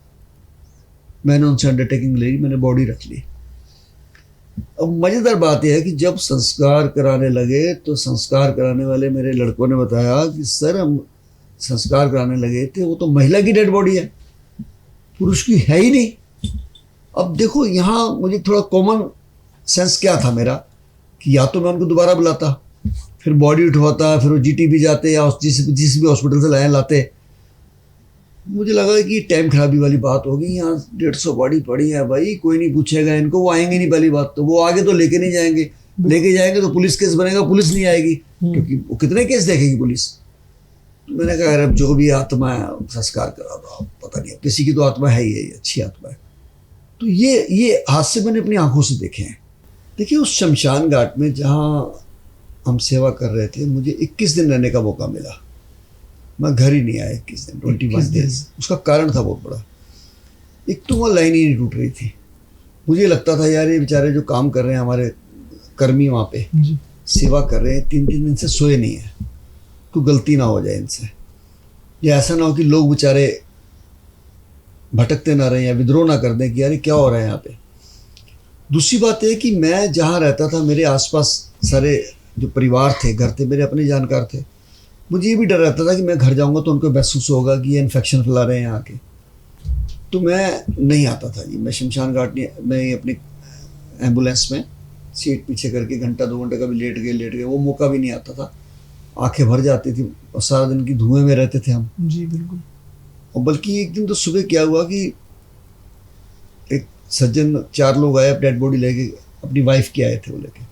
मैंने उनसे अंडरटेकिंग ले ली, मैंने बॉडी रख ली। अब मज़ेदार बात यह है कि जब संस्कार कराने लगे तो संस्कार कराने वाले मेरे लड़कों ने बताया कि सर हम संस्कार कराने लगे थे, वो तो महिला की डेड बॉडी है, पुरुष की है ही नहीं। अब देखो यहाँ मुझे थोड़ा कॉमन सेंस क्या था मेरा कि या तो मैं उनको दोबारा बुलाता, फिर बॉडी उठवाता, फिर वो जीटीबी जाते या जिस भी हॉस्पिटल से लाए लाते। मुझे लगा कि टाइम खराबी वाली बात होगी, यहाँ 150 बॉडी पड़ी है भाई, कोई नहीं पूछेगा इनको, वो आएंगे नहीं। पहली बात तो वो आगे तो लेके नहीं जाएंगे, लेके जाएंगे तो पुलिस केस बनेगा, पुलिस नहीं आएगी क्योंकि वो कितने केस देखेगी पुलिस। तो मैंने कहा यार अब जो भी आत्मा है संस्कार करा दो, पता नहीं किसी की तो आत्मा है ही है, अच्छी आत्मा है। तो ये हादसे मैंने अपनी आंखों से देखे हैं। देखिए उस शमशान घाट में जहाँ हम सेवा कर रहे थे, मुझे 21 दिन रहने का मौका मिला। मैं घर ही नहीं आया 21 दिन, 21 डेज। उसका कारण था बहुत बड़ा। एक तो वहाँ लाइन ही नहीं टूट रही थी। मुझे लगता था यार ये बेचारे जो काम कर रहे हैं, हमारे कर्मी वहाँ पे सेवा कर रहे हैं, 3-3 दिन से सोए नहीं है, तो गलती ना हो जाए इनसे, या ऐसा ना हो कि लोग बेचारे भटकते ना रहें या विद्रोह ना कर दें कि यार क्या हो रहा है यहाँ पे। दूसरी बात है कि मैं जहाँ रहता था, मेरे आसपास सारे जो परिवार थे, घर थे, मेरे अपने जानकार थे। मुझे ये भी डर रहता था कि मैं घर जाऊँगा तो उनको महसूस होगा कि ये इन्फेक्शन फैला रहे हैं यहाँ के, तो मैं नहीं आता था जी। मैं शमशान घाट नहीं, मैं अपनी एम्बुलेंस में सीट पीछे करके घंटा 2 घंटे का भी लेट गए, वो मौका भी नहीं आता था। आंखें भर जाती थी और सारा दिन की धुएं में रहते थे हम जी, बिल्कुल। और बल्कि एक दिन तो सुबह क्या हुआ कि एक सज्जन 4 लोग आए डेड बॉडी लेके, अपनी वाइफ के आए थे वो लेके।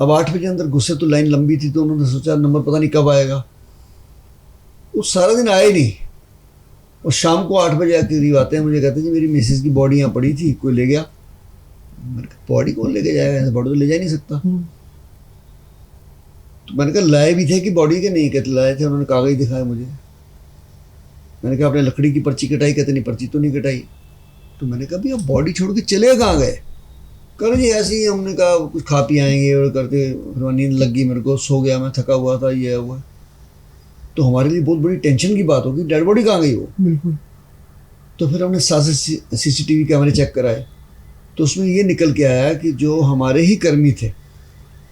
अब 8 बजे अंदर घुसे तो लाइन लंबी थी, तो उन्होंने सोचा नंबर पता नहीं कब आएगा। वो सारा दिन आए नहीं और शाम को 8 बजे आके करीब आते हैं, मुझे कहते हैं जी मेरी मिसेज की बॉडी यहाँ पड़ी थी, कोई ले गया। मैंने कहा बॉडी कौन लेके जाएगा, ऐसे बॉडी तो ले जा नहीं सकता। तो मैंने कहा लाए भी थे कि बॉडी के, नहीं कहते लाए थे। उन्होंने कागज दिखाए मुझे। मैंने कहा आपने लकड़ी की पर्ची कटाई, कहते नहीं पर्ची तो नहीं कटाई। तो मैंने कहा भैया बॉडी छोड़ के चले कहाँ गए। कर जी ऐसे ही, हमने कहा कुछ खा पी आएंगे और करते, फिर नींद लग गई मेरे को, सो गया मैं, थका हुआ था, ये हुआ। तो हमारे लिए बहुत बड़ी टेंशन की बात होगी, डेड बॉडी कहाँ गई वो। बिल्कुल। तो फिर हमने CCTV कैमरे चेक कराए, तो उसमें ये निकल के आया कि जो हमारे ही कर्मी थे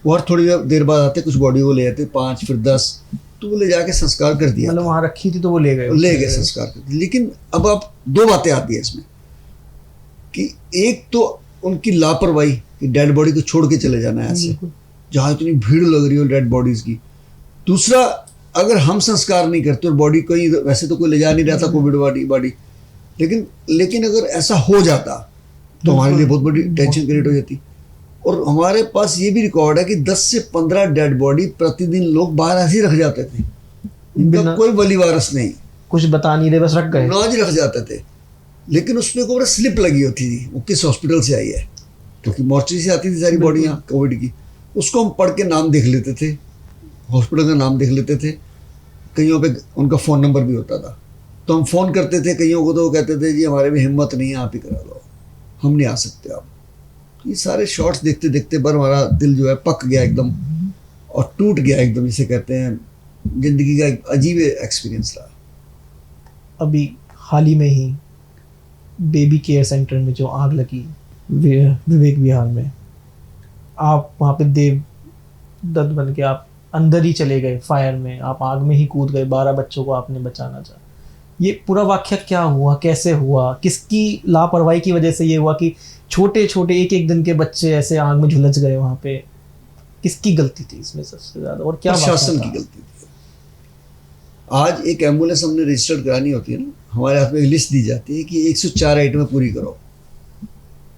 वो हर थोड़ी देर बाद आते, कुछ बॉडी वो ले आते, 5 फिर 10, तो वो ले जाके संस्कार कर दिया। मतलब वहाँ रखी थी तो वो ले गए संस्कार कर दिया। लेकिन अब आप 2 बातें आती है इसमें कि एक तो उनकी लापरवाही कि डेड बॉडी को छोड़ के चले जाना है ऐसे, जहाँ इतनी भीड़ लग रही हो डेड बॉडीज की। दूसरा, अगर हम संस्कार नहीं करते और बॉडी कहीं, वैसे तो कोई ले जा नहीं रहा था कोविड बॉडी, लेकिन अगर ऐसा हो जाता तो हमारे लिए बहुत बड़ी टेंशन क्रिएट हो जाती। और हमारे पास ये भी रिकॉर्ड है कि 10 से 15 डेड बॉडी प्रतिदिन लोग बाहर ऐसे ही रख जाते थे, इनका कोई वली वारस नहीं, कुछ बता नहीं रहे, बस रख गए, नाज रख जाते थे। लेकिन उसमें को स्लिप लगी होती थी, वो किस हॉस्पिटल से आई है, क्योंकि मॉर्चरी से आती थी सारी बॉडियाँ कोविड की। उसको हम पढ़ के नाम देख लेते थे, हॉस्पिटल का नाम देख लेते थे, कईयों पे उनका फ़ोन नंबर भी होता था। तो हम फ़ोन करते थे कईयों को, तो वो कहते थे जी हमारे में हिम्मत नहीं है, आप ही करा लो, हम नहीं आ सकते आप। ये सारे शॉट्स देखते देखते पर हमारा दिल जो है पक गया एकदम और टूट गया एकदम, जिसे कहते हैं ज़िंदगी का एक अजीब एक्सपीरियंस रहा। अभी हाल ही में ही बेबी केयर सेंटर में जो आग लगी विवेक विहार में, आप वहाँ पे देव दत्त बन के आप अंदर ही चले गए फायर में, आप आग में ही कूद गए, 12 बच्चों को आपने बचाना चाहा। ये पूरा वाकया क्या हुआ, कैसे हुआ, किसकी लापरवाही की वजह से ये हुआ कि छोटे छोटे 1-1 दिन के बच्चे ऐसे आग में झुलस गए वहाँ पे? किसकी गलती थी इसमें सबसे ज़्यादा, और क्या प्रशासन की गलती थी? आज एक एम्बुलेंस हमने रजिस्टर्ड करानी होती है ना, हमारे हाथ में एक लिस्ट दी जाती है कि 104 आइटमें पूरी करो,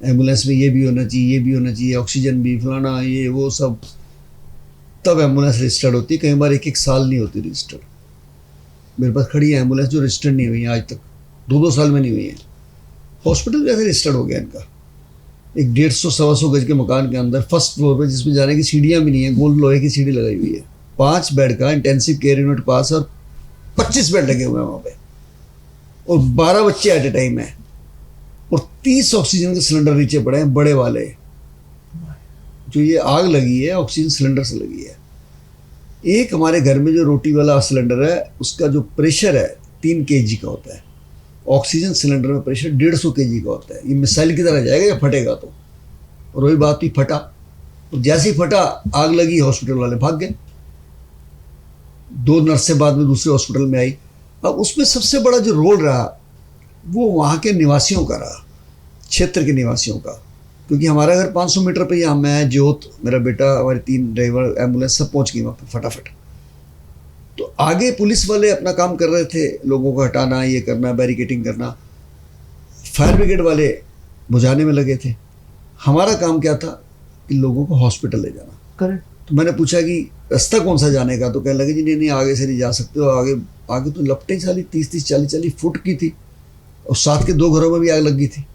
एम्बुलेंस में ये भी होना चाहिए, ये भी होना चाहिए, ऑक्सीजन भी, फलाना ये वो सब। तब एम्बुलेंस रजिस्टर्ड होती है। कई बार 1-1 साल नहीं होती रजिस्टर्ड। मेरे पास खड़ी है एम्बुलेंस जो रजिस्टर्ड नहीं हुई है आज तक, 2-2 साल में नहीं हुई है। हॉस्पिटल कैसे रजिस्टर्ड हो गया इनका? एक 150-125 गज के मकान के अंदर फर्स्ट फ्लोर पे, जिसमें जाने की सीढ़ियाँ भी नहीं है, गोल लोहे की सीढ़ी लगाई हुई है, 5 बेड का इंटेंसिव केयर यूनिट पास और 25 बेड लगे हुए हैं वहाँ पे, और 12 बच्चे एट ए टाइम है, और 30 ऑक्सीजन के सिलेंडर नीचे पड़े हैं बड़े वाले। जो ये आग लगी है ऑक्सीजन सिलेंडर से लगी है। एक हमारे घर में जो रोटी वाला सिलेंडर है उसका जो प्रेशर है 3 kg का होता है, ऑक्सीजन सिलेंडर में प्रेशर 150 kg का होता है। ये मिसाइल की तरह जाएगा या फटेगा तो। और वही बात ही फटा, और जैसे ही फटा आग लगी, हॉस्पिटल वाले भाग गए। 2 नर्सें बाद में दूसरे हॉस्पिटल में आई। अब उसमें सबसे बड़ा जो रोल रहा वो वहाँ के निवासियों का रहा, क्षेत्र के निवासियों का, क्योंकि हमारा घर 500 मीटर पे, यहाँ मैं, ज्योत, मेरा बेटा, हमारे 3 ड्राइवर, एम्बुलेंस सब पहुँच गई वहाँ पर फटाफट। तो आगे पुलिस वाले अपना काम कर रहे थे, लोगों को हटाना, ये करना, बैरिकेटिंग करना। फायर ब्रिगेड वाले बुझाने में लगे थे। हमारा काम क्या था कि लोगों को हॉस्पिटल ले जाना। करेक्ट। तो मैंने पूछा कि रास्ता कौन सा जाने का, तो कहने लगे जी नहीं आगे से नहीं जा सकते हो, आगे तो लपटें साली 30-30, 40-40 फुट की थी, और साथ के 2 घरों में भी आग लगी थी।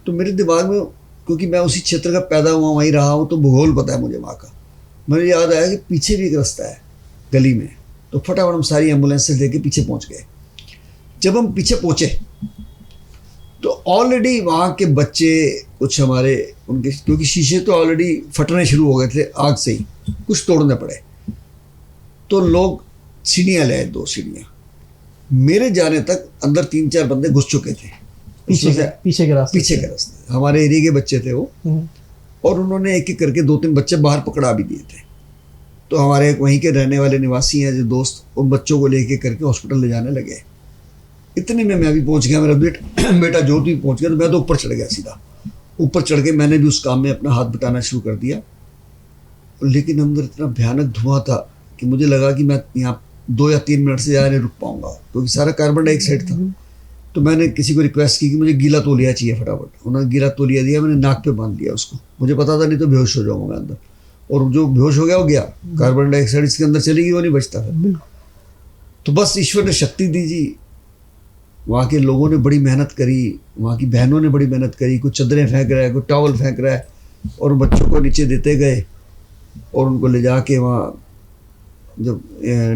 तो मेरे दिमाग में, क्योंकि मैं उसी क्षेत्र का पैदा हुआ, वहीं रहा हूँ, तो भूगोल पता है मुझे वहाँ का। मुझे याद आया कि पीछे भी एक रास्ता है गली में, तो फटाफट हम सारी एम्बुलेंस से लेके पीछे पहुँच गए। जब हम पीछे पहुँचे तो ऑलरेडी वहाँ के बच्चे कुछ हमारे, उनके, क्योंकि शीशे तो ऑलरेडी फटने शुरू हो गए थे आग से ही, कुछ तोड़ने पड़े। तो लोग सीढ़ियाँ ले आए, 2 सीढ़ियाँ। मेरे जाने तक अंदर 3-4 बंदे घुस चुके थे, पीछे के रास्ते हमारे एरिया के बच्चे थे वो। और उन्होंने एक एक करके 2-3 बच्चे बाहर पकड़ा भी दिए थे। तो हमारे वहीं के रहने वाले निवासी हैं जो दोस्त, उन बच्चों को लेके करके हॉस्पिटल ले जाने लगे। इतने में मैं भी पहुंच गया, मेरा बेटा जो भी पहुंच गया, तो मैं तो ऊपर चढ़ गया सीधा। ऊपर चढ़ के मैंने भी उस काम में अपना हाथ बटाना शुरू कर दिया। लेकिन अंदर इतना भयानक धुआं था कि मुझे लगा कि मैं यहाँ 2 या 3 मिनट से ज़्यादा नहीं रुक पाऊंगा, क्योंकि सारा कार्बन डाइऑक्साइड था। तो मैंने किसी को रिक्वेस्ट की कि मुझे गीला तौलिया चाहिए फटाफट। उन्होंने गीला तौलिया दिया, मैंने नाक पे बांध दिया उसको। मुझे पता था नहीं तो बेहोश हो जाऊंगा मैं अंदर, और जो बेहोश हो गया वो गया, कार्बन डाइऑक्साइड इसके अंदर चलेगी, वो नहीं बचता है। तो बस ईश्वर ने शक्ति दी जी। वहाँ के लोगों ने बड़ी मेहनत करी, वहाँ की बहनों ने बड़ी मेहनत करी, कोई चादरें फेंक रहा है, कोई टॉवल फेंक रहा है, और बच्चों को नीचे देते गए और उनको ले जाके वहाँ, जब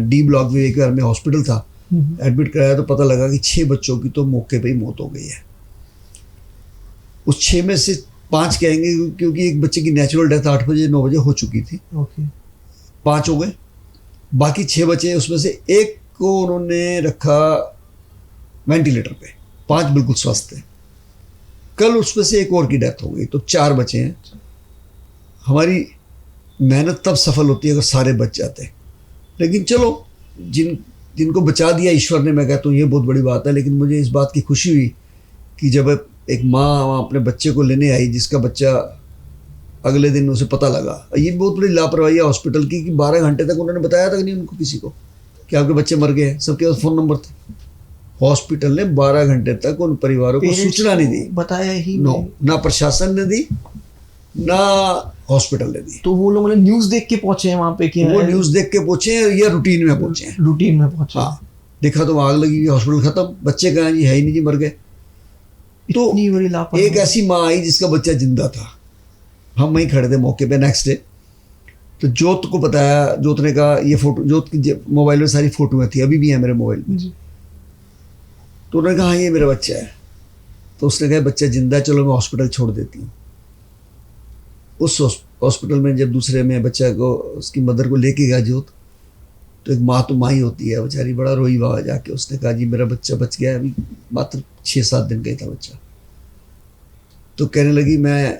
डी ब्लॉक में एक बार में हॉस्पिटल था, एडमिट कराया तो पता लगा कि 6 बच्चों की तो मौके पे ही मौत हो गई है। उस 6 में से 5 कहेंगे क्योंकि एक बच्चे की नेचुरल डेथ 8 बजे 9 बजे हो चुकी थी। 5 हो गए, बाकी 6 बचे। उसमें से एक को उन्होंने रखा वेंटिलेटर पे, 5 बिल्कुल स्वस्थ थे। कल उसमें से एक और की डेथ हो गई, तो 4 बचे हैं। हमारी मेहनत तब सफल होती है अगर सारे बच जाते। लेकिन चलो, जिनको बचा दिया ईश्वर ने, मैं कहता हूँ ये बहुत बड़ी बात है। लेकिन मुझे इस बात की खुशी हुई कि जब एक माँ अपने बच्चे को लेने आई, जिसका बच्चा अगले दिन उसे पता लगा। ये बहुत बड़ी लापरवाही है हॉस्पिटल की कि 12 घंटे तक उन्होंने बताया तक नहीं उनको, किसी को, कि आपके बच्चे मर गए हैं। सबके पास फ़ोन नंबर थे। हॉस्पिटल ने 12 घंटे तक उन परिवारों को सूचना नहीं दी, बताया ही ना प्रशासन ने दी, ना हॉस्पिटल ने दी। तो वो लोग मतलब न्यूज़ देख के पहुंचे हैं वहाँ पे, कि वो न्यूज़ देख के पहुंचे हैं या रूटीन में पहुंचे हैं? रूटीन में पहुंचे। हाँ, देखा तो आग लगी, हॉस्पिटल खत्म, बच्चे कहाँ जी, है ही नहीं जी, मर गए। तो एक ऐसी माँ आई जिसका बच्चा जिंदा था। हम वहीं खड़े थे मौके पे नेक्स्ट डे। तो जोत को बताया, जोत ने कहा ये फोटो, जोत की मोबाइल में सारी फोटोएं थी, अभी भी है मेरे मोबाइल में। तो उन्होंने कहा ये मेरा बच्चा है। तो उसने कहा बच्चा जिंदा है, चलो मैं हॉस्पिटल छोड़ देती हूँ। उस हॉस्पिटल में जब दूसरे में बच्चा को, उसकी मदर को लेके गया जोत, तो एक माँ तो माँ ही होती है, बेचारी बड़ा रोई वहाँ जाके। उसने कहा जी मेरा बच्चा बच गया, अभी मात्र 6-7 दिन का ही था बच्चा। तो कहने लगी मैं,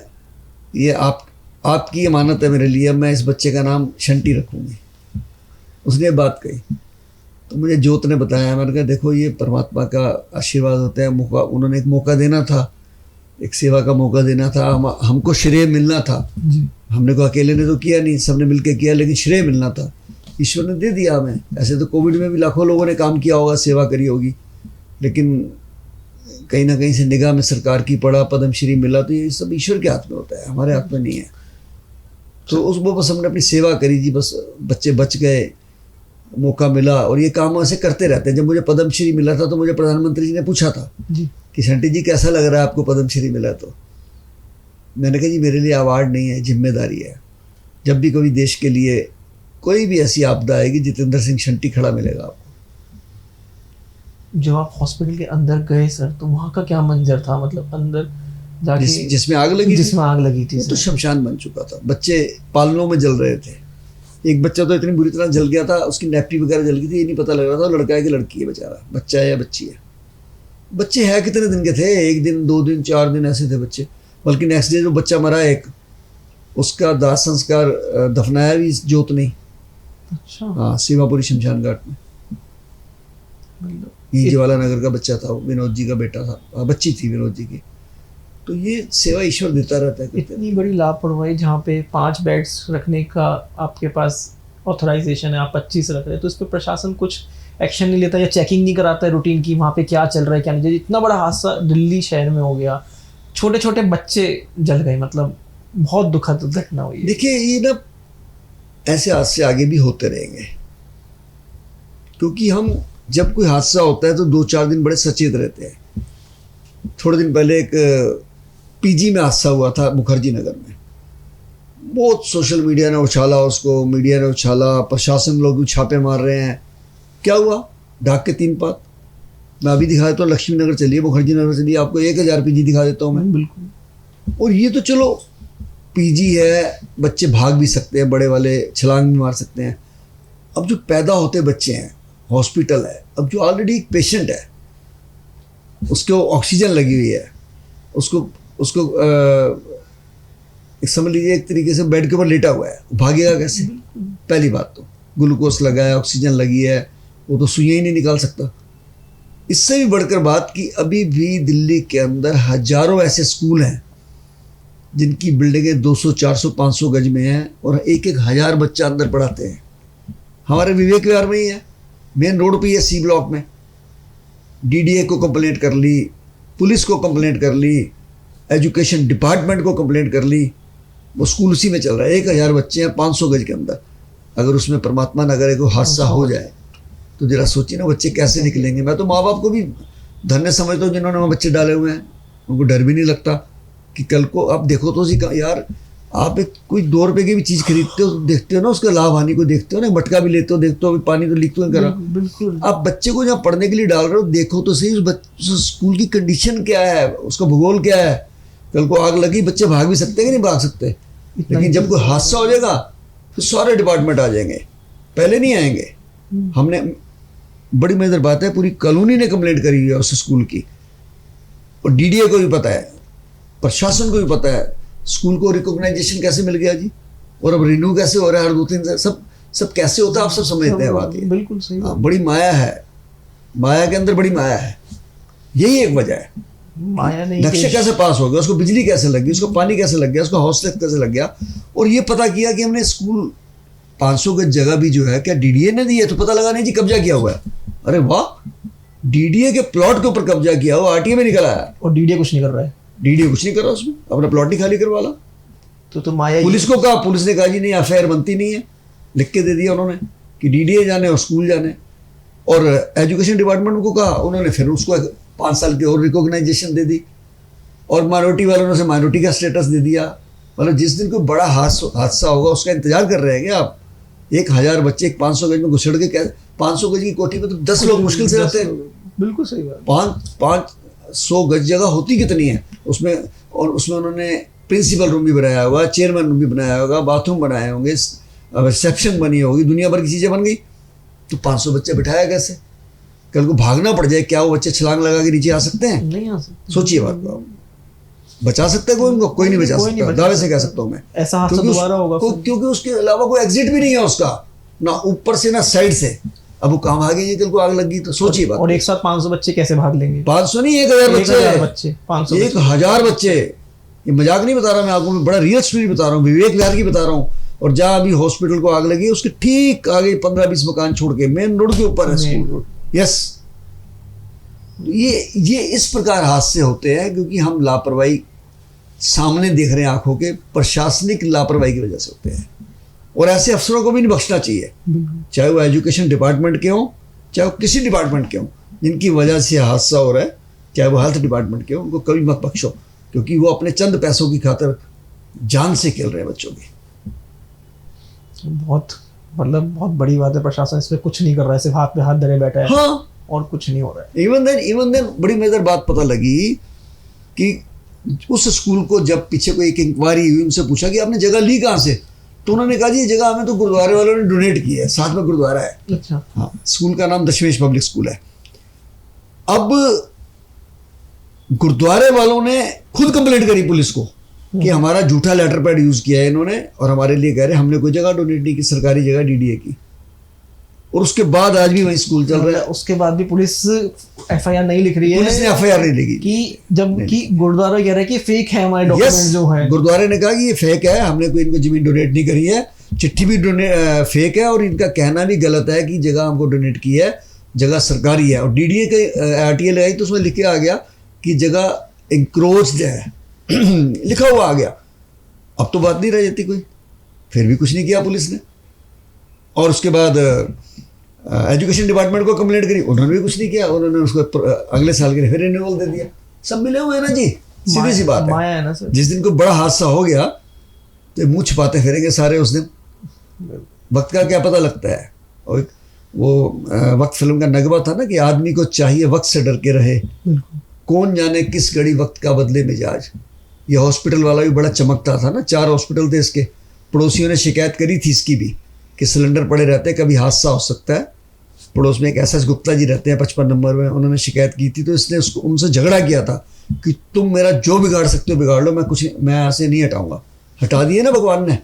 ये आपकी अमानत है मेरे लिए, मैं इस बच्चे का नाम शंटी रखूँगी। उसने बात कही तो मुझे जोत ने बताया। मैंने कहा देखो ये परमात्मा का आशीर्वाद होता है, मौका, उन्होंने एक मौका देना था, एक सेवा का मौका देना था, हमको श्रेय मिलना था जी। हमने को अकेले ने तो किया नहीं, सबने मिलकर किया, लेकिन श्रेय मिलना था, ईश्वर ने दे दिया हमें। ऐसे तो कोविड में भी लाखों लोगों ने काम किया होगा, सेवा करी होगी, लेकिन कहीं ना कहीं से निगाह में सरकार की पड़ा, पद्मश्री मिला, तो ये सब ईश्वर के हाथ में होता है, हमारे हाथ में नहीं है। तो उस वो बस हमने अपनी सेवा करी जी, बस बच्चे बच गए, मौका मिला। और ये काम ऐसे करते रहते हैं। जब मुझे पद्मश्री मिला था तो मुझे प्रधानमंत्री जी ने पूछा था जी कि शंटी जी कैसा लग रहा है आपको पद्मश्री मिला? तो मैंने कहा जी मेरे लिए अवार्ड नहीं है, जिम्मेदारी है। जब भी कभी देश के लिए कोई भी ऐसी आपदा आएगी, जितेंद्र सिंह शंटी खड़ा मिलेगा आपको। जब आप हॉस्पिटल के अंदर गए सर, तो वहाँ का क्या मंजर था? मतलब अंदर जाके जिसमें आग लगी जिसमें आग लगी थी वो तो सर। शमशान बन चुका था। बच्चे पालनों में जल रहे थे। एक बच्चा तो इतनी बुरी तरह जल गया था, उसकी नैपी वगैरह जल गई थी, ये नहीं पता लग रहा था लड़का है कि लड़की है, बेचारा बच्चा है या बच्ची है। बच्चे है कितने दिन के थे? 1 दिन 2 दिन 4 दिन ऐसे थे बच्चे। बल्कि नेक्स्ट डे जो बच्चा मरा एक, उसका दाह संस्कार दफनाया भी जोत नहीं। अच्छा। हाँ, सीमापुरी शमशान घाट में। मतलब ये जवाला नगर का बच्चा था, विनोद जी का बेटा था, बच्ची थी विनोद जी की। तो ये सेवा ईश्वर देता रहता है। इतनी बड़ी लापरवाही, जहाँ पे 5 बेड्स रखने का आपके पास ऑथराइजेशन है, आप 25 रख रहे हैं, तो इस पर प्रशासन कुछ एक्शन नहीं लेता या चेकिंग नहीं कराता है रूटीन की वहाँ पे क्या चल रहा है क्या नहीं? इतना बड़ा हादसा दिल्ली शहर में हो गया, छोटे छोटे बच्चे जल गए, मतलब बहुत दुखद घटना हुई है। देखिए ये ना ऐसे हादसे आगे भी होते रहेंगे, क्योंकि हम जब कोई हादसा होता है तो 2-4 दिन बड़े सचेत रहते हैं। थोड़े दिन पहले एक पीजी में हादसा हुआ था मुखर्जी नगर में। बहुत सोशल मीडिया ने उछाला उसको, मीडिया ने उछाला, प्रशासन लोग भी छापे मार रहे हैं। क्या हुआ? ढाक के 3 पात। मैं अभी दिखा देता हूँ, लक्ष्मी नगर चलिए, मुखर्जी नगर चलिए, आपको 1000 पीजी दिखा देता हूँ मैं। बिल्कुल। और ये तो चलो पीजी है, बच्चे भाग भी सकते हैं, बड़े वाले छलांग भी मार सकते हैं। अब जो पैदा होते बच्चे हैं, हॉस्पिटल है, अब जो ऑलरेडी एक पेशेंट है, उसको ऑक्सीजन लगी हुई है, उसको एक समझ लीजिए एक तरीके से बेड के ऊपर लेटा हुआ है, भागेगा कैसे? पहली बात तो ग्लूकोज लगा है, ऑक्सीजन लगी है, वो तो सुइयां ही नहीं निकाल सकता। इससे भी बढ़कर बात कि अभी भी दिल्ली के अंदर हजारों ऐसे स्कूल हैं जिनकी बिल्डिंगें 200, 400, 500 गज में हैं और 1-1 हज़ार बच्चा अंदर पढ़ाते हैं। हमारे विवेक विहार में ही है, मेन रोड पे ही है, सी ब्लॉक में। डीडीए को कंप्लेंट कर ली, पुलिस को कंप्लेंट कर ली, एजुकेशन डिपार्टमेंट को कंप्लेंट कर ली, वो स्कूल उसी में चल रहा है। 1000 बच्चे हैं 500 गज के अंदर। अगर उसमें परमात्मा न करे कोई हादसा हो जाए तो जरा सोचिए ना बच्चे कैसे निकलेंगे। मैं तो माँ बाप को भी धन्य समझता हूँ जिन्होंने वहाँ बच्चे डाले हुए हैं, उनको डर भी नहीं लगता कि कल को आप देखो तो जी यार, आप एक कोई 2 रुपए की भी चीज़ खरीदते हो, देखते हो ना उसका लाभ हानि को, देखते हो ना, मटका भी लेते हो, देखते हो पानी तो लीक तो नहीं कर रहा। बिल्कुल। आप बच्चे को जहाँ पढ़ने के लिए डाल रहे हो, देखो तो सही उस स्कूल की कंडीशन क्या है, उसका भूगोल क्या है। कल को आग लगी, बच्चे भाग भी सकते हैं कि नहीं भाग सकते? लेकिन जब कोई हादसा हो जाएगा तो सारे डिपार्टमेंट आ जाएंगे, पहले नहीं आएंगे। हमने बड़ी मजेदार बात है, पूरी कॉलोनी ने कंप्लेंट करी हुई है उस स्कूल की, और डीडीए को भी पता है, प्रशासन को भी पता है। स्कूल को रिकॉग्नाइजेशन कैसे मिल गया जी, और अब रिन्यू कैसे हो रहा है हर 2-3 साल, सब कैसे होता है आप सब समझते हैं बात ये। बिल्कुल सही। बड़ी माया है, माया के अंदर बड़ी माया है, यही एक वजह है। माया नहीं, नक्शे कैसे पास हो गया, उसको बिजली कैसे लग गई, उसको पानी कैसे लग गया, उसको हॉस्टल कैसे लग गया। और ये पता किया कि हमने स्कूल 500 गज जगह भी जो है क्या डीडीए ने दी है, तो पता लगा नहीं जी कब्जा किया हुआ है। अरे वाह, डीडीए के प्लॉट के ऊपर कब्जा किया हुआ, आरटीए में निकल आया, और डीडीए कुछ नहीं कर रहा है। डीडीए कुछ नहीं कर रहा, उसमें अपना प्लॉट नहीं खाली करवा ला। तो माया। पुलिस को कहा, पुलिस ने कहा जी नहीं एफआईआर बनती नहीं है, लिख के दे दिया उन्होंने कि डीडीए जाने और स्कूल जाने। और एजुकेशन डिपार्टमेंट को कहा, उन्होंने फिर उसको 5 साल की और रिकॉग्नाइजेशन दे दी, और माइनॉरिटी वालों ने उसे माइनॉरिटी का स्टेटस दे दिया। मतलब जिस दिन कोई बड़ा हादसा होगा उसका इंतजार कर रहे हैं क्या आप? 1000 बच्चे 500 गज में घुसड़ के, क्या 500 गज की कोठी में तो 10 लोग मुश्किल से रहते हैं। बिल्कुल सही बात। 500 गज जगह होती कितनी है उसमें, और उसमें उन्होंने प्रिंसिपल रूम भी बनाया होगा, चेयरमैन रूम भी बनाया होगा, बाथरूम बनाए होंगे, रिसेप्शन बनी होगी, दुनिया भर की चीज़ें बन गई। तो 500 बच्चे बिठाया कैसे? कल को भागना पड़ जाए, क्या वो बच्चे छलांग लगा के नीचे आ सकते हैं? नहीं आ सकते। सोचिए बात को। बचा सकता है कोई उनको? कोई नहीं बचा सकता, दावे से कह सकता हूँ मैं। ऐसा हादसा दोबारा होगा क्योंकि उसके अलावा कोई एग्जिट भी नहीं है उसका, ना ऊपर से ना साइड से। अब वो काम भागेंगे, कल को आग लगी तो सोचिए बात। और एक साथ 500 बच्चे कैसे भाग लेंगे? 500 नहीं, 1000 बच्चे 500 1000 बच्चे। ये मजाक नहीं बता रहा मैं आपको, मैं बड़ा रियल स्टोरी बता रहा हूँ, विवेक विहार की बता रहा हूँ। और जहाँ अभी हॉस्पिटल को आग लगी उसके ठीक आगे 15-20 मकान छोड़ के मेन रोड के ऊपर है स्कूल। यस, ये इस प्रकार हादसे होते हैं क्योंकि हम लापरवाही सामने देख रहे हैं आंखों के, प्रशासनिक लापरवाही की वजह से होते हैं। और ऐसे अफसरों को भी नहीं बख्शना चाहिए, चाहे वो एजुकेशन डिपार्टमेंट के हों, चाहे वो किसी डिपार्टमेंट के हों, जिनकी वजह से हादसा हो रहा है, चाहे वो हेल्थ डिपार्टमेंट के हों, उनको कभी मत बख्शो, क्योंकि वो अपने चंद पैसों की खातिर जान से खेल रहे हैं बच्चों की। बहुत बहुत बड़ी बात है, प्रशासन इसमें कुछ नहीं कर रहा है, सिर्फ हाथ पे हाथ धरे बैठा है। हाँ, और कुछ नहीं हो रहा है। इवन देन बड़ी मजेदार बात पता लगी कि उस स्कूल को जब पीछे कोई एक इंक्वायरी हुई, उनसे पूछा कि आपने जगह ली कहाँ से, तो उन्होंने कहा जी ये जगह हमें तो गुरुद्वारे वालों ने डोनेट की है, साथ में गुरुद्वारा है। अच्छा। हाँ, स्कूल का नाम दशमेश पब्लिक स्कूल है। अब गुरुद्वारे वालों ने खुद कंप्लेंट करी पुलिस को कि हमारा झूठा लेटर पैड यूज किया है इन्होंने, और हमारे लिए कह रहे हमने कोई जगह डोनेट नहीं की, सरकारी जगह डीडीए की। और उसके बाद आज भी वही स्कूल चल रहा है। उसके बाद भी पुलिस एफआईआर नहीं लिख रही है, पुलिस ने एफआईआर नहीं लिखी कि जबकि गुरुद्वारा कह रहा है कि फेक है हमारे डॉक्यूमेंट जो है। गुरुद्वारे ने कहा कि ये फेक है, हमने कोई इनको जमीन डोनेट नहीं करी है, चिट्ठी भी फेक है, और इनका कहना भी गलत है कि जगह हमको डोनेट की है, जगह सरकारी है। और डीडीए के आरटीए लगाई तो उसमें लिखे आ गया कि जगह इंक्रोच्ड है लिखा हुआ आ गया। अब तो बात नहीं रह जाती कोई, फिर भी कुछ नहीं किया पुलिस ने। और उसके बाद एजुकेशन डिपार्टमेंट को कंप्लेंट करी, उन्होंने भी कुछ नहीं किया, उन्होंने उसको अगले साल के लिए फिर रिन्यूअल दे दिया। सब मिले हुए हैं ना जी, सीधी सी बात है ना सर। जिस दिन कोई बड़ा हादसा हो गया तो मुंह छिपाते फिरेंगे सारे उस दिन। वक्त का क्या पता लगता है। और वो वक्त फिल्म का नगमा था ना कि आदमी को चाहिए वक्त से डर के रहे, कौन जाने किस घड़ी वक्त का बदले मिजाज। ये हॉस्पिटल वाला भी बड़ा चमकता था ना, 4 हॉस्पिटल थे इसके। पड़ोसियों ने शिकायत करी थी इसकी भी कि सिलेंडर पड़े रहते हैं, कभी हादसा हो सकता है। पड़ोस में एक एसएस गुप्ता जी रहते हैं 55 नंबर में, उन्होंने शिकायत की थी, तो इसने उसको उनसे झगड़ा किया था कि तुम मेरा जो बिगाड़ सकते हो बिगाड़ लो, मैं यहाँ से नहीं हटाऊंगा। हटा दिए ना भगवान ने।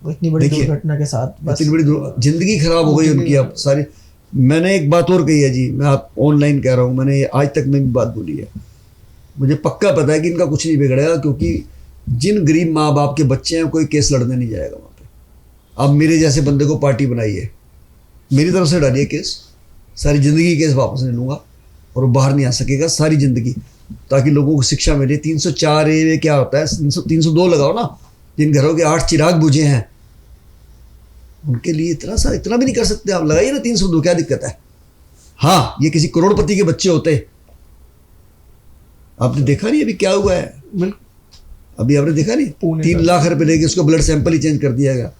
इतनी बड़ी दुर्घटना के साथ इतनी बड़ी जिंदगी खराब हो गई उनकी। अब सारी, मैंने एक बात और कही है जी, मैं आप ऑनलाइन कह रहा हूँ, मैंने आज तक में भी बात बोली है, मुझे पक्का पता है कि इनका कुछ नहीं बिगड़ेगा, क्योंकि जिन गरीब माँ बाप के बच्चे हैं कोई केस लड़ने नहीं जाएगा वहाँ पे। अब मेरे जैसे बंदे को पार्टी बनाइए, मेरी तरफ से डालिए केस, सारी ज़िंदगी केस वापस ले लूँगा और वो बाहर नहीं आ सकेगा सारी ज़िंदगी, ताकि लोगों को शिक्षा मिले। 304A में क्या होता है, 302 लगाओ ना, जिन घरों के 8 चिराग बुझे हैं उनके लिए इतना भी नहीं कर सकते आप, लगाइए ना 302, क्या दिक्कत है। हाँ, ये किसी करोड़पति के बच्चे होते, आपने देखा नहीं अभी क्या हुआ है, अभी आपने देखा नहीं, 3 लाख रुपए लेके उसका ब्लड सैंपल ही चेंज कर दिया गया।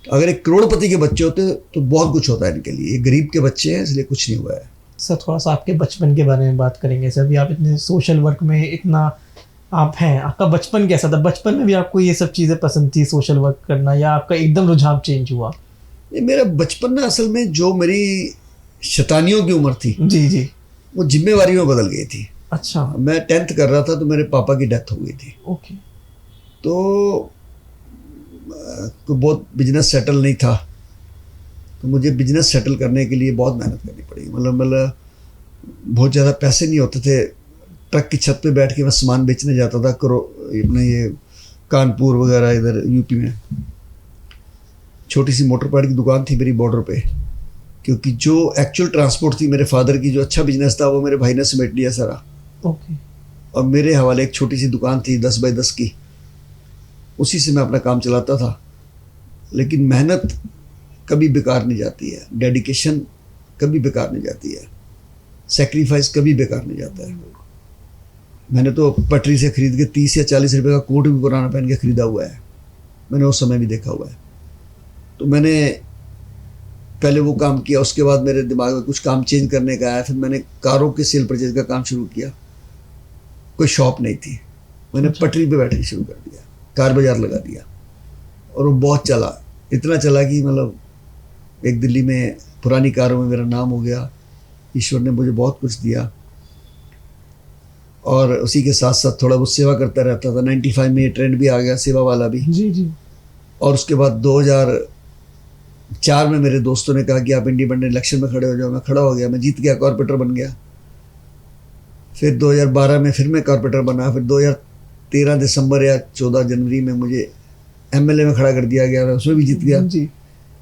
अगर एक करोड़पति के बच्चे होते तो बहुत कुछ होता है इनके लिए। ये गरीब के बच्चे हैं इसलिए कुछ नहीं हुआ है। सर थोड़ा सा आपके बचपन के बारे में बात करेंगे सर। अभी आप इतने सोशल वर्क में इतना आप हैं, आपका बचपन कैसा था? बचपन में भी आपको ये सब चीज़ें पसंद थी, सोशल वर्क करना, या आपका एकदम रुझान चेंज हुआ? ये मेरा बचपन में असल में जो मेरी शैतानियों की उम्र थी जी वो जिम्मेवारी में बदल गई थी। अच्छा। मैं 10th कर रहा था तो मेरे पापा की डेथ हो गई थी। ओके। तो बहुत बिजनेस सेटल नहीं था, तो मुझे बिजनेस सेटल करने के लिए बहुत मेहनत करनी पड़ी। मतलब बहुत ज़्यादा पैसे नहीं होते थे। ट्रक की छत पे बैठ के मैं सामान बेचने जाता था अपने ये कानपुर वगैरह इधर यूपी में। छोटी सी मोटर पार्ट की दुकान थी मेरी बॉर्डर पे, क्योंकि जो एक्चुअल ट्रांसपोर्ट थी मेरे फादर की, जो अच्छा बिजनेस था वो मेरे भाई ने समेट लिया सारा। ओके। और मेरे हवाले एक छोटी सी दुकान थी 10 बाय 10 की, उसी से मैं अपना काम चलाता था। लेकिन मेहनत कभी बेकार नहीं जाती है, डेडिकेशन कभी बेकार नहीं जाती है, सेक्रीफाइस कभी बेकार नहीं जाता है। मैंने तो पटरी से खरीद के 30 या 40 रुपए का कोट भी पुराना पहन के खरीदा हुआ है, मैंने उस समय भी देखा हुआ है। तो मैंने पहले वो काम किया, उसके बाद मेरे दिमाग में कुछ काम चेंज करने का आया, फिर मैंने कारों के सेल परचेज का काम शुरू किया। कोई शॉप नहीं थी, मैंने पटरी पे बैठना शुरू कर दिया, कार बाजार लगा दिया, और वो बहुत चला, इतना चला कि मतलब एक दिल्ली में पुरानी कारों में मेरा नाम हो गया। ईश्वर ने मुझे बहुत कुछ दिया, और उसी के साथ साथ थोड़ा बहुत सेवा करता रहता था। 95 में ये ट्रेंड भी आ गया सेवा वाला भी। जी। और उसके बाद 2004 में मेरे दोस्तों ने कहा कि आप इंडिपेंडेंट इलेक्शन में खड़े हो जाओ। मैं खड़ा हो गया, मैं जीत गया, कॉर्पोरेटर बन गया। फिर 2012 में फिर मैं कॉर्पोरेटर बना। फिर 2013 दिसंबर या 14 जनवरी में मुझे एमएलए में खड़ा कर दिया गया, मैं उसमें भी जीत गया जी।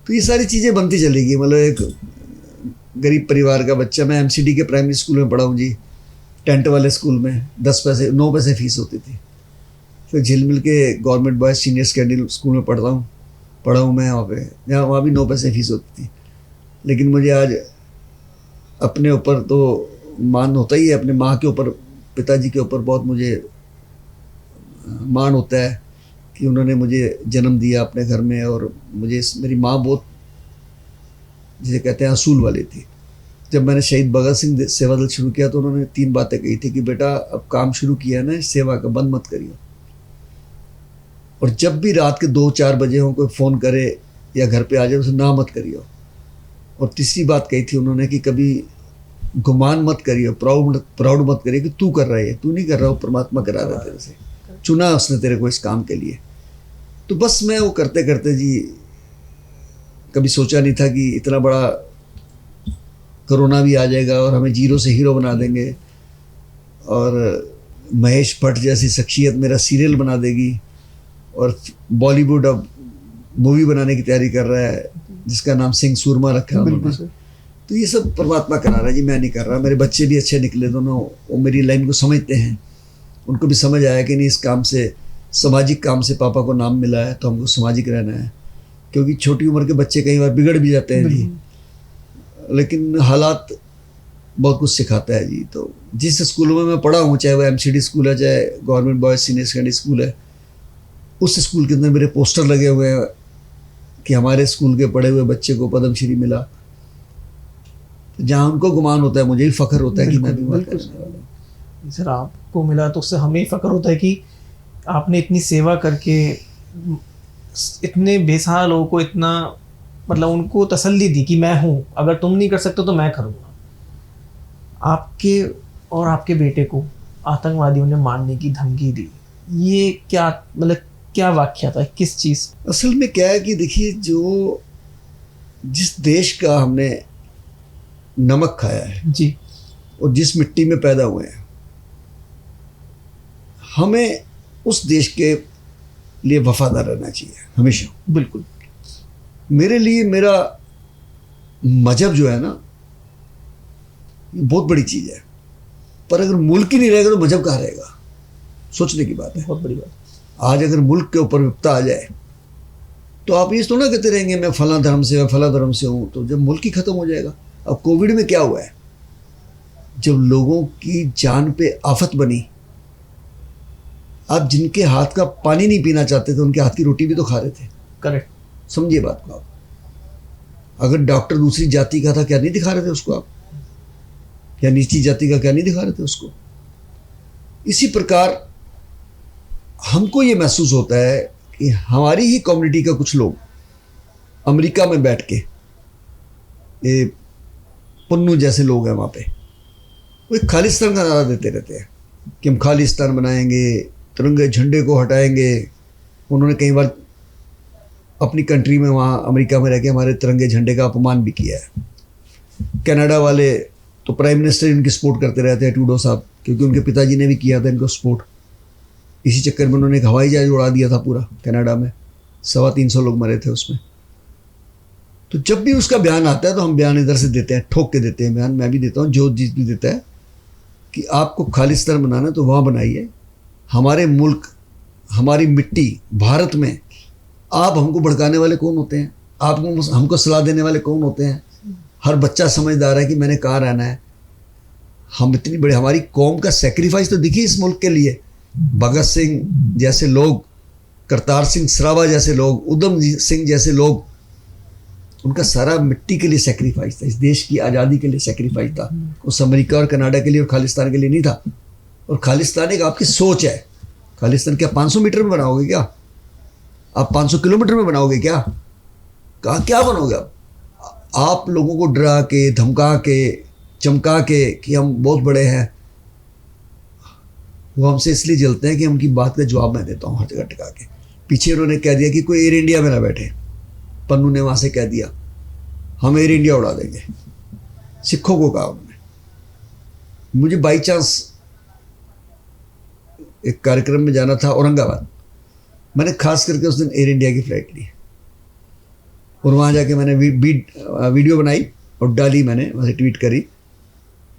तो ये सारी चीज़ें बनती चलेगी। मतलब एक गरीब परिवार का बच्चा, मैं एमसीडी के प्राइमरी स्कूल में पढ़ा हूँ जी, टेंट वाले स्कूल में 10 पैसे 9 पैसे फीस होती थी। फिर झिलमिल के government boys senior secondary school में पढ़ा हूँ मैं वहाँ पे, जहाँ वहाँ भी 9 पैसे फीस होती थी। लेकिन मुझे आज अपने ऊपर तो मान होता ही है, अपने माँ के ऊपर, पिताजी के ऊपर बहुत मुझे मान होता है कि उन्होंने मुझे जन्म दिया अपने घर में। और मुझे मेरी माँ बहुत, जिसे कहते हैं, असूल वाली थी। जब मैंने शहीद भगत सिंह सेवा दल शुरू किया तो उन्होंने 3 बातें कही थी कि बेटा अब काम शुरू किया है ना, सेवा का बंद मत करियो। और जब भी रात के 2-4 बजे हो कोई फ़ोन करे या घर पे आ जाए, उसे ना मत करियो। और तीसरी बात कही थी उन्होंने कि कभी गुमान मत करियो, प्राउड मत करियो कि तू कर रहा है, तू नहीं कर रहा हो, परमात्मा करा रहा है तेरे से, चुना उसने तेरे को इस काम के लिए। तो बस मैं वो करते करते जी, कभी सोचा नहीं था कि इतना बड़ा कोरोना भी आ जाएगा और हमें जीरो से हीरो बना देंगे, और महेश भट्ट जैसी शख्सियत मेरा सीरियल बना देगी, और बॉलीवुड अब मूवी बनाने की तैयारी कर रहा है जिसका नाम सिंह सूरमा रखा है उन्होंने। तो ये सब परमात्मा करा रहा है जी, मैं नहीं कर रहा। मेरे बच्चे भी अच्छे निकले दोनों, वो मेरी लाइन को समझते हैं, उनको भी समझ आया कि नहीं, इस काम से, सामाजिक काम से पापा को नाम मिला है तो हमको सामाजिक रहना है। क्योंकि छोटी उम्र के बच्चे कई बार बिगड़ भी जाते हैं जी, लेकिन हालात बहुत कुछ सिखाता है जी। तो जिस स्कूलों में मैं पढ़ा हूँ, चाहे वो MCD स्कूल है, चाहे government boys senior secondary school है, उस स्कूल के अंदर मेरे पोस्टर लगे हुए हैं कि हमारे स्कूल के पढ़े हुए बच्चे को पद्मश्री मिला। तो जहाँ उनको गुमान होता है, मुझे भी फ़ख्र होता है कि मैं भी बात करने वाला हूँ। सर आपको मिला तो उससे हमें फ़ख्र होता है कि आपने इतनी सेवा करके इतने बेसहारा लोगों को इतना, मतलब उनको तसल्ली दी कि मैं हूँ, अगर तुम नहीं कर सकते तो मैं करूँगा। आपके और आपके बेटे को आतंकवादियों ने मारने की धमकी दी, ये क्या, मतलब क्या वाक़या था, किस चीज़? असल में क्या है कि देखिए, जो जिस देश का हमने नमक खाया है जी, और जिस मिट्टी में पैदा हुए हैं, हमें उस देश के लिए वफादार रहना चाहिए हमेशा। बिल्कुल। मेरे लिए मेरा मजहब जो है ना, ये बहुत बड़ी चीज़ है, पर अगर मुल्क ही नहीं रहेगा तो मजहब कहाँ रहेगा? सोचने की बात है, बहुत बड़ी बात। आज अगर मुल्क के ऊपर विपत्ता आ जाए तो आप ये तो ना कहते रहेंगे मैं फला धर्म से, मैं फला धर्म से हूँ, तो जब मुल्क ही ख़त्म हो जाएगा। अब कोविड में क्या हुआ है, जब लोगों की जान पे आफत बनी, आप जिनके हाथ का पानी नहीं पीना चाहते थे, उनके हाथ की रोटी भी तो खा रहे थे। करेक्ट। समझिए बात को आप। अगर डॉक्टर दूसरी जाति का था, क्या नहीं दिखा रहे थे उसको आप? या नीची जाति का क्या नहीं दिखा रहे थे उसको? इसी प्रकार हमको ये महसूस होता है कि हमारी ही कम्युनिटी का कुछ लोग अमेरिका में बैठ के, ये पुन्नू जैसे लोग हैं वहाँ पे, वो एक खालिस्तान का नारा देते रहते हैं कि हम खालिस्तान बनाएंगे, तिरंगे झंडे को हटाएंगे। उन्होंने कई बार अपनी कंट्री में, वहाँ अमेरिका में रह के, हमारे तिरंगे झंडे का अपमान भी किया है। कनाडा वाले तो प्राइम मिनिस्टर इनकी सपोर्ट करते रहते हैं, ट्रूडो साहब, क्योंकि उनके पिताजी ने भी किया था इनको सपोर्ट। इसी चक्कर में उन्होंने एक हवाई जहाज उड़ा दिया था पूरा कनाडा में, 350 लोग मरे थे उसमें। तो जब भी उसका बयान आता है तो हम बयान इधर से देते हैं, ठोक के देते हैं बयान। मैं भी देता हूँ, जोजीत भी देता है कि आपको खालिस्तान बनाना तो वहाँ बनाइए, हमारे मुल्क, हमारी मिट्टी भारत में आप हमको भड़काने वाले कौन होते हैं? आपको हमको सलाह देने वाले कौन होते हैं? हर बच्चा समझदार है कि मैंने कहाँ रहना है। हम इतनी बड़ी, हमारी कौम का सेक्रीफाइस तो दिखिए इस मुल्क के लिए। भगत सिंह जैसे लोग, करतार सिंह सराभा जैसे लोग, उधम सिंह जैसे लोग, उनका सारा मिट्टी के लिए सेक्रीफाइस था, इस देश की आज़ादी के लिए सेक्रीफाइस था। उस अमेरिका और कनाडा के लिए और खालिस्तान के लिए नहीं था। और खालिस्तान एक आपकी सोच है। खालिस्तान क्या 500 मीटर में बनाओगे क्या? आप 500 किलोमीटर में बनाओगे क्या? कहाँ क्या बनोगे आप लोगों को डरा के, धमका के, चमका के कि हम बहुत बड़े हैं। वो हमसे इसलिए जलते हैं कि उनकी बात का जवाब मैं देता हूँ हर जगह टिका के। पीछे उन्होंने कह दिया कि कोई एयर इंडिया में ना बैठे, पन्नू ने वहाँ से कह दिया हम एयर इंडिया उड़ा देंगे, सिखों को कहा उन्होंने। मुझे बाई चांस एक कार्यक्रम में जाना था औरंगाबाद, मैंने खास करके उस दिन एयर इंडिया की फ़्लाइट ली और वहाँ जाके मैंने वीडियो बनाई और डाली, मैंने वहाँ से ट्वीट करी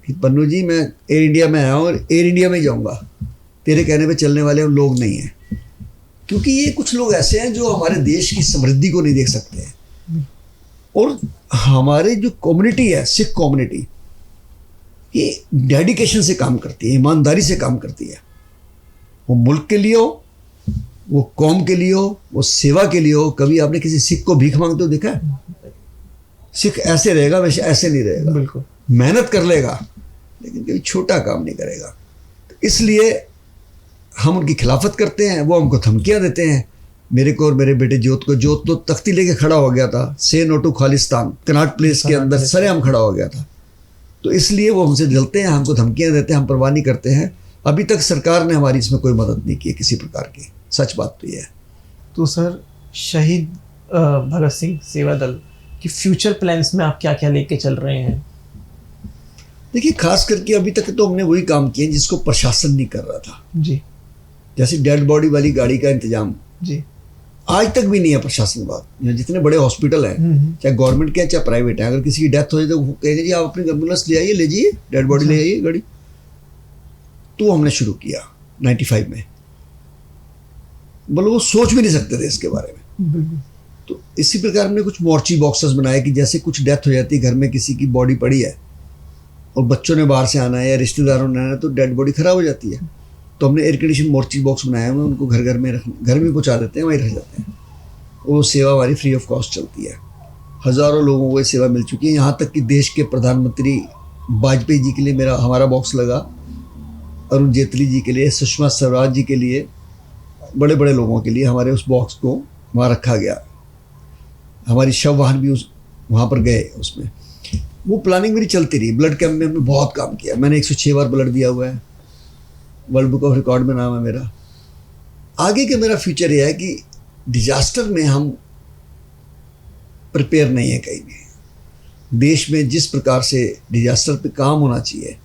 कि पन्नू जी मैं एयर इंडिया में आया हूँ और एयर इंडिया में ही जाऊँगा, तेरे कहने पे चलने वाले हम लोग नहीं हैं। क्योंकि ये कुछ लोग ऐसे हैं जो हमारे देश की समृद्धि को नहीं देख सकते हैं। और हमारे जो कम्युनिटी है, सिख कम्युनिटी, ये डेडिकेशन से काम करती है, ईमानदारी से काम करती है। वो मुल्क के लिए हो, वो कौम के लिए हो, वो सेवा के लिए हो। कभी आपने किसी सिख को भीख मांगते हो देखा है? सिख ऐसे रहेगा, वैसे ऐसे नहीं रहेगा। बिल्कुल मेहनत कर लेगा लेकिन कभी छोटा काम नहीं करेगा। तो इसलिए हम उनकी खिलाफत करते हैं, वो हमको धमकियां देते हैं। मेरे को और मेरे बेटे जोत को, जोत तो तख्ती लेके खड़ा हो गया था, say no to Khalistan, Connaught Place के अंदर सरेआम खड़ा हो गया था। तो इसलिए वो हमसे जलते हैं, हमको धमकियां देते हैं, हम परवाह नहीं करते हैं। अभी तक सरकार ने हमारी इसमें कोई मदद नहीं की है किसी प्रकार की, सच बात तो ये है। तो सर, शहीद भगत सिंह सेवा दल की फ्यूचर प्लान्स में आप क्या क्या लेके चल रहे हैं? देखिए, खास करके अभी तक तो हमने वही काम किए जिसको प्रशासन नहीं कर रहा था जी। जैसे डेड बॉडी वाली गाड़ी का इंतजाम जी आज तक भी नहीं है प्रशासन के पास। जितने बड़े हॉस्पिटल हैं, चाहे गवर्नमेंट के हैं चाहे प्राइवेट हैं, अगर किसी की डेथ हो जाए तो वो कहेंगे जी आप अपनी एम्बुलेंस ले आइए, ले जाइए, डेड बॉडी ले आइए गाड़ी। तो हमने शुरू किया 95 में। बोलो वो सोच भी नहीं सकते थे इसके बारे में। तो इसी प्रकार हमने कुछ मोर्ची बॉक्सेस बनाए कि जैसे कुछ डेथ हो जाती है, घर में किसी की बॉडी पड़ी है और बच्चों ने बाहर से आना है या रिश्तेदारों ने आना है, तो डेड बॉडी खराब हो जाती है। तो हमने एयर कंडीशन मोर्ची बॉक्स बनाए हुए, उनको घर घर में पहुंचा देते हैं, वहीं रह जाते हैं। वो सेवा हमारी फ्री ऑफ कॉस्ट चलती है। हज़ारों लोगों को ये सेवा मिल चुकी है। यहाँ तक कि देश के प्रधानमंत्री वाजपेयी जी के लिए हमारा बॉक्स लगा, अरुण जेटली जी के लिए, सुषमा स्वराज जी के लिए, बड़े बड़े लोगों के लिए हमारे उस बॉक्स को वहाँ रखा गया। हमारी शव वाहन भी वहाँ पर गए। उसमें वो प्लानिंग मेरी चलती रही। ब्लड कैंप में हमने बहुत काम किया। मैंने 106 बार ब्लड दिया हुआ है, वर्ल्ड बुक ऑफ रिकॉर्ड में नाम है मेरा। आगे के मेरा फ्यूचर ये है कि डिजास्टर में हम प्रिपेयर नहीं है कहीं भी। देश में जिस प्रकार से डिजास्टर पे काम होना चाहिए,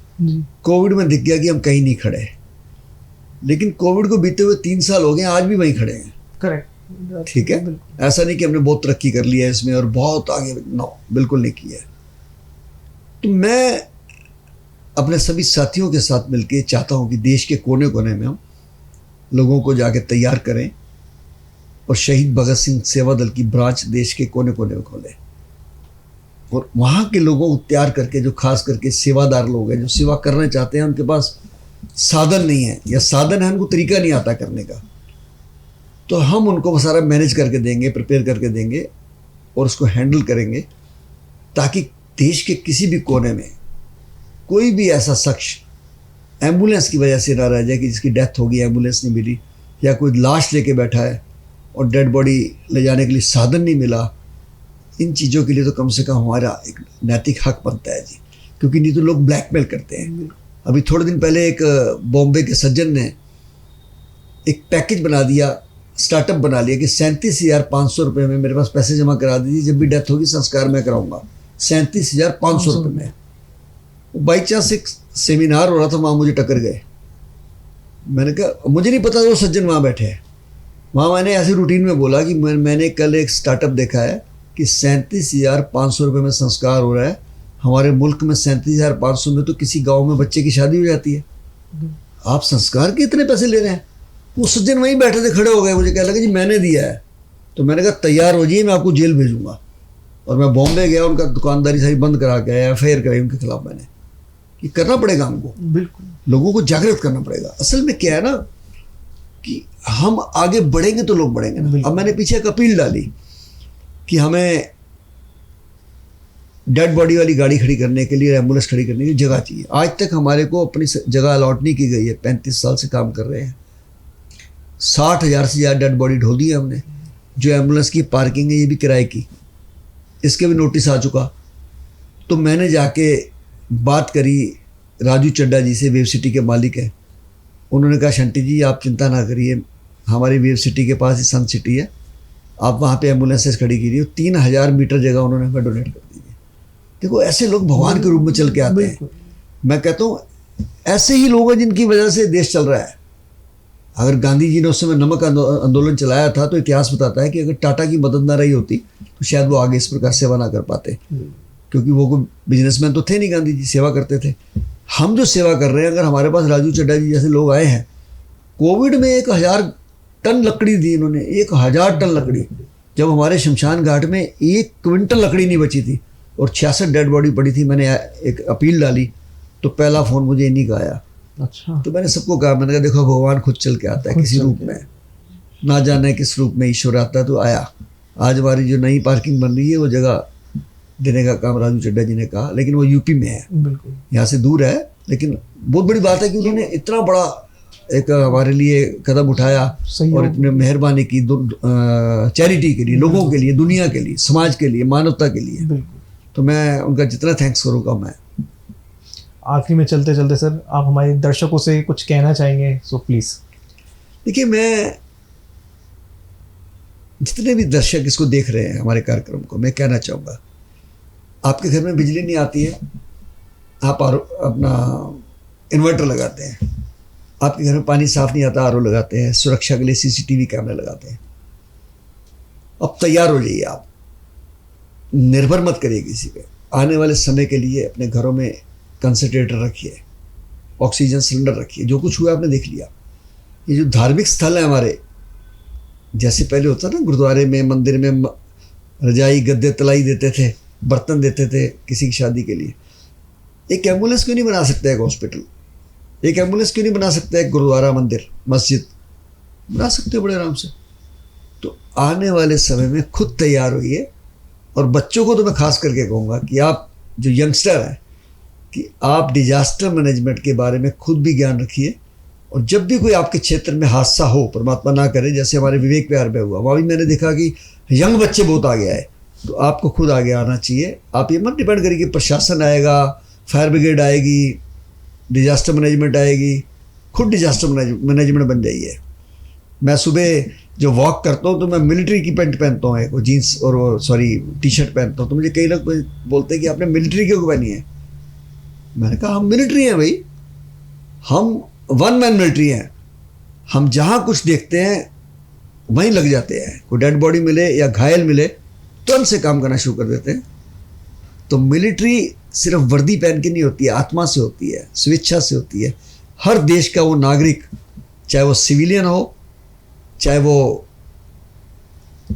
कोविड में दिख गया कि हम कहीं नहीं खड़े, लेकिन कोविड को बीते हुए 3 साल हो गए, आज भी वहीं खड़े हैं। करेक्ट, ठीक है। ऐसा नहीं कि हमने बहुत तरक्की कर लिया है इसमें और बहुत आगे, नो, बिल्कुल नहीं किया है। तो मैं अपने सभी साथियों के साथ मिलकर चाहता हूं कि देश के कोने कोने में हम लोगों को जाके तैयार करें और शहीद भगत सिंह सेवा दल की ब्रांच देश के कोने कोने में खोलें और वहाँ के लोगों को तैयार करके, जो खास करके सेवादार लोग हैं, जो सेवा करना चाहते हैं, उनके पास साधन नहीं है या साधन है उनको तरीका नहीं आता करने का, तो हम उनको सारा मैनेज करके देंगे, प्रिपेयर करके देंगे और उसको हैंडल करेंगे, ताकि देश के किसी भी कोने में कोई भी ऐसा शख्स एम्बुलेंस की वजह से ना रह जाए कि जिसकी डेथ होगी, एम्बुलेंस नहीं मिली, या कोई लाश लेके बैठा है और डेड बॉडी ले जाने के लिए साधन नहीं मिला। इन चीज़ों के लिए तो कम से कम हमारा एक नैतिक हक बनता है जी, क्योंकि नहीं तो लोग ब्लैकमेल करते हैं। अभी थोड़े दिन पहले एक बॉम्बे के सज्जन ने एक पैकेज बना दिया, स्टार्टअप बना लिया कि 37,500 रुपये में मेरे पास पैसे जमा करा दीजिए, जब भी डेथ होगी संस्कार मैं कराऊंगा। 37,500 रुपये में। बाई चांस एक सेमिनार हो रहा था, वहाँ मुझे टक्कर गए। मैंने कहा मुझे नहीं पता वो सज्जन वहाँ बैठे हैं। वहाँ मैंने ऐसे रूटीन में बोला कि मैंने कल एक स्टार्टअप देखा है कि 37,500 रुपये में संस्कार हो रहा है। हमारे मुल्क में 37,500 में तो किसी गांव में बच्चे की शादी हो जाती है, आप संस्कार के इतने पैसे ले रहे हैं। वो सज्जन वहीं बैठे थे, खड़े हो गए, मुझे कहने लगे जी मैंने दिया है। तो मैंने कहा तैयार हो जाइए, मैं आपको जेल भेजूंगा। और मैं बॉम्बे गया, उनका दुकानदारी सारी बंद करा के आया, एफआईआर कराई उनके खिलाफ मैंने। कि करना पड़ेगा हमको, बिल्कुल लोगों को जागृत करना पड़ेगा। असल में क्या है ना कि हम आगे बढ़ेंगे तो लोग बढ़ेंगे ना। अब मैंने पीछे एक अपील डाली कि हमें डेड बॉडी वाली गाड़ी खड़ी करने के लिए, एम्बुलेंस खड़ी करने की जगह चाहिए। आज तक हमारे को अपनी जगह अलॉट नहीं की गई है। 35 साल से काम कर रहे हैं। 60,000 से ज़्यादा डेड बॉडी ढो दी है हमने। जो एम्बुलेंस की पार्किंग है ये भी किराए की, इसके भी नोटिस आ चुका। तो मैंने जाके बात करी राजू चड्डा जी से, वेव सिटी के मालिक हैं। उन्होंने कहा शंटी जी आप चिंता ना करिए, हमारी वेव सिटी के पास ही सन सिटी है, आप वहाँ पे एम्बुलेंसेस खड़ी कीजिए। 3,000 मीटर जगह उन्होंने हमें डोनेट कर दी है। देखो ऐसे लोग भगवान के रूप में चल के आते हैं। मैं कहता हूँ ऐसे ही लोग हैं जिनकी वजह से देश चल रहा है। अगर गांधी जी ने उस समय नमक आंदोलन चलाया था तो इतिहास बताता है कि अगर टाटा की मदद ना रही होती तो शायद वो आगे इस प्रकार सेवा ना कर पाते, क्योंकि वो कोई बिजनेसमैन तो थे नहीं, गांधी जी सेवा करते थे। हम जो सेवा कर रहे हैं, अगर हमारे पास राजू चड्ढा जी जैसे लोग आए हैं, कोविड में 1000 टन लकड़ी दी इन्होंने, 1000 टन लकड़ी, जब हमारे शमशान घाट में 1 क्विंटल लकड़ी नहीं बची थी और 66 डेड बॉडी पड़ी थी। मैंने एक अपील डाली तो पहला फ़ोन मुझे इन्हीं का आया। अच्छा। तो मैंने सबको कहा, मैंने कहा देखो भगवान खुद चल के आता है किसी रूप में, ना जाने किस रूप में ईश्वर आता है। तो आया। आज हमारी जो नई पार्किंग बन रही है वो जगह देने का काम राजू चड्ढा जी ने कहा, लेकिन वो यूपी में है, बिल्कुल यहाँ से दूर है। लेकिन बहुत बड़ी बात है कि उन्होंने इतना बड़ा एक हमारे लिए कदम उठाया और इतने मेहरबानी की चैरिटी के लिए, लोगों के लिए, दुनिया के लिए, समाज के लिए, मानवता के लिए। तो मैं उनका जितना थैंक्स करूँगा। मैं आखिरी में चलते चलते सर, आप हमारे दर्शकों से कुछ कहना चाहेंगे सो प्लीज़। देखिए, मैं जितने भी दर्शक इसको देख रहे हैं हमारे कार्यक्रम को, मैं कहना चाहूँगा, आपके घर में बिजली नहीं आती है, आप अपना इन्वर्टर लगाते हैं, आपके घर में पानी साफ नहीं आता, आरओ लगाते हैं, सुरक्षा के लिए सीसीटीवी कैमरे लगाते हैं। अब तैयार हो जाइए, आप निर्भर मत करिए किसी पे। आने वाले समय के लिए अपने घरों में कंसंट्रेटर रखिए, ऑक्सीजन सिलेंडर रखिए। जो कुछ हुआ आपने देख लिया। ये जो धार्मिक स्थल है हमारे, जैसे पहले होता ना, गुरुद्वारे में, मंदिर में रजाई गद्दे तलाई देते थे, बर्तन देते थे किसी की शादी के लिए। एक एम्बुलेंस क्यों नहीं बना सकते एक हॉस्पिटल? एक एम्बुलेंस क्यों नहीं बना सकते एक गुरुद्वारा, मंदिर, मस्जिद? बना सकते हो बड़े आराम से। तो आने वाले समय में खुद तैयार होइए। और बच्चों को तो मैं खास करके कहूँगा कि आप जो यंगस्टर हैं, कि आप डिजास्टर मैनेजमेंट के बारे में खुद भी ज्ञान रखिए। और जब भी कोई आपके क्षेत्र में हादसा हो, परमात्मा ना करे, जैसे हमारे विवेक विहार में हुआ, वहाँ भी मैंने देखा कि यंग बच्चे बहुत आगे आए। तो आपको खुद आगे आना चाहिए। आप ये मत डिपेंड करिए कि प्रशासन आएगा, फायर ब्रिगेड आएगी, डिजास्टर मैनेजमेंट आएगी। खुद डिजास्टर मैनेजमेंट बन जाइए। मैं सुबह जो वॉक करता हूँ तो मैं मिलिट्री की पैंट पहनता हूँ, एक वो जीन्स और वो टी शर्ट पहनता हूँ। तो मुझे कई लोग बोलते हैं कि आपने मिलिट्री क्यों पहनी है? मैंने कहा हम मिलिट्री हैं भाई, हम 1 मैन मिलिट्री हैं। हम जहाँ कुछ देखते हैं वहीं लग जाते हैं। कोई डेड बॉडी मिले या घायल मिले, तुरंत से काम करना शुरू कर देते हैं। तो मिलिट्री सिर्फ वर्दी पहन के नहीं होती है, आत्मा से होती है, स्वेच्छा से होती है। हर देश का वो नागरिक, चाहे वो सिविलियन हो, चाहे वो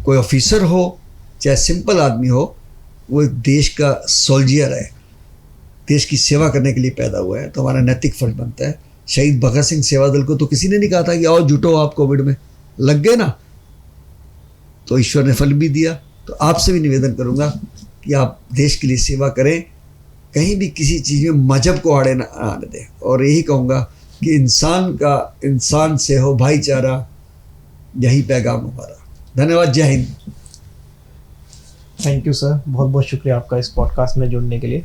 कोई ऑफिसर हो, चाहे सिंपल आदमी हो, वो एक देश का सोल्जियर है, देश की सेवा करने के लिए पैदा हुआ है। तो हमारा नैतिक फर्ज बनता है। शहीद भगत सिंह सेवा दल को तो किसी ने नहीं कहा था कि आओ जुटो आप कोविड में, लग गए ना, तो ईश्वर ने फल भी दिया। तो आपसे भी निवेदन करूंगा कि आप देश के लिए सेवा करें, कहीं भी किसी चीज़ में मजहब को आड़े ना आने दें। और यही कहूँगा कि इंसान का इंसान से हो भाईचारा, यही पैगाम हमारा। धन्यवाद। जय हिंद। थैंक यू सर, बहुत बहुत शुक्रिया आपका इस पॉडकास्ट में जुड़ने के लिए।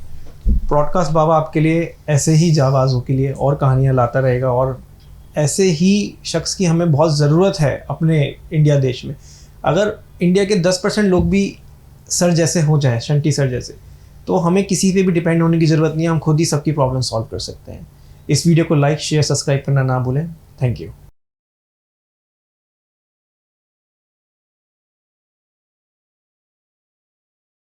पॉडकास्ट बाबा आपके लिए ऐसे ही जाबाजों के लिए और कहानियाँ लाता रहेगा, और ऐसे ही शख्स की हमें बहुत ज़रूरत है अपने इंडिया देश में। अगर इंडिया के 10% लोग भी सर जैसे हो जाएं, शंटी सर जैसे, तो हमें किसी पे भी डिपेंड होने की ज़रूरत नहीं है। हम खुद ही सबकी प्रॉब्लम सॉल्व कर सकते हैं। इस वीडियो को लाइक, शेयर, सब्सक्राइब करना ना भूलें। Thank you.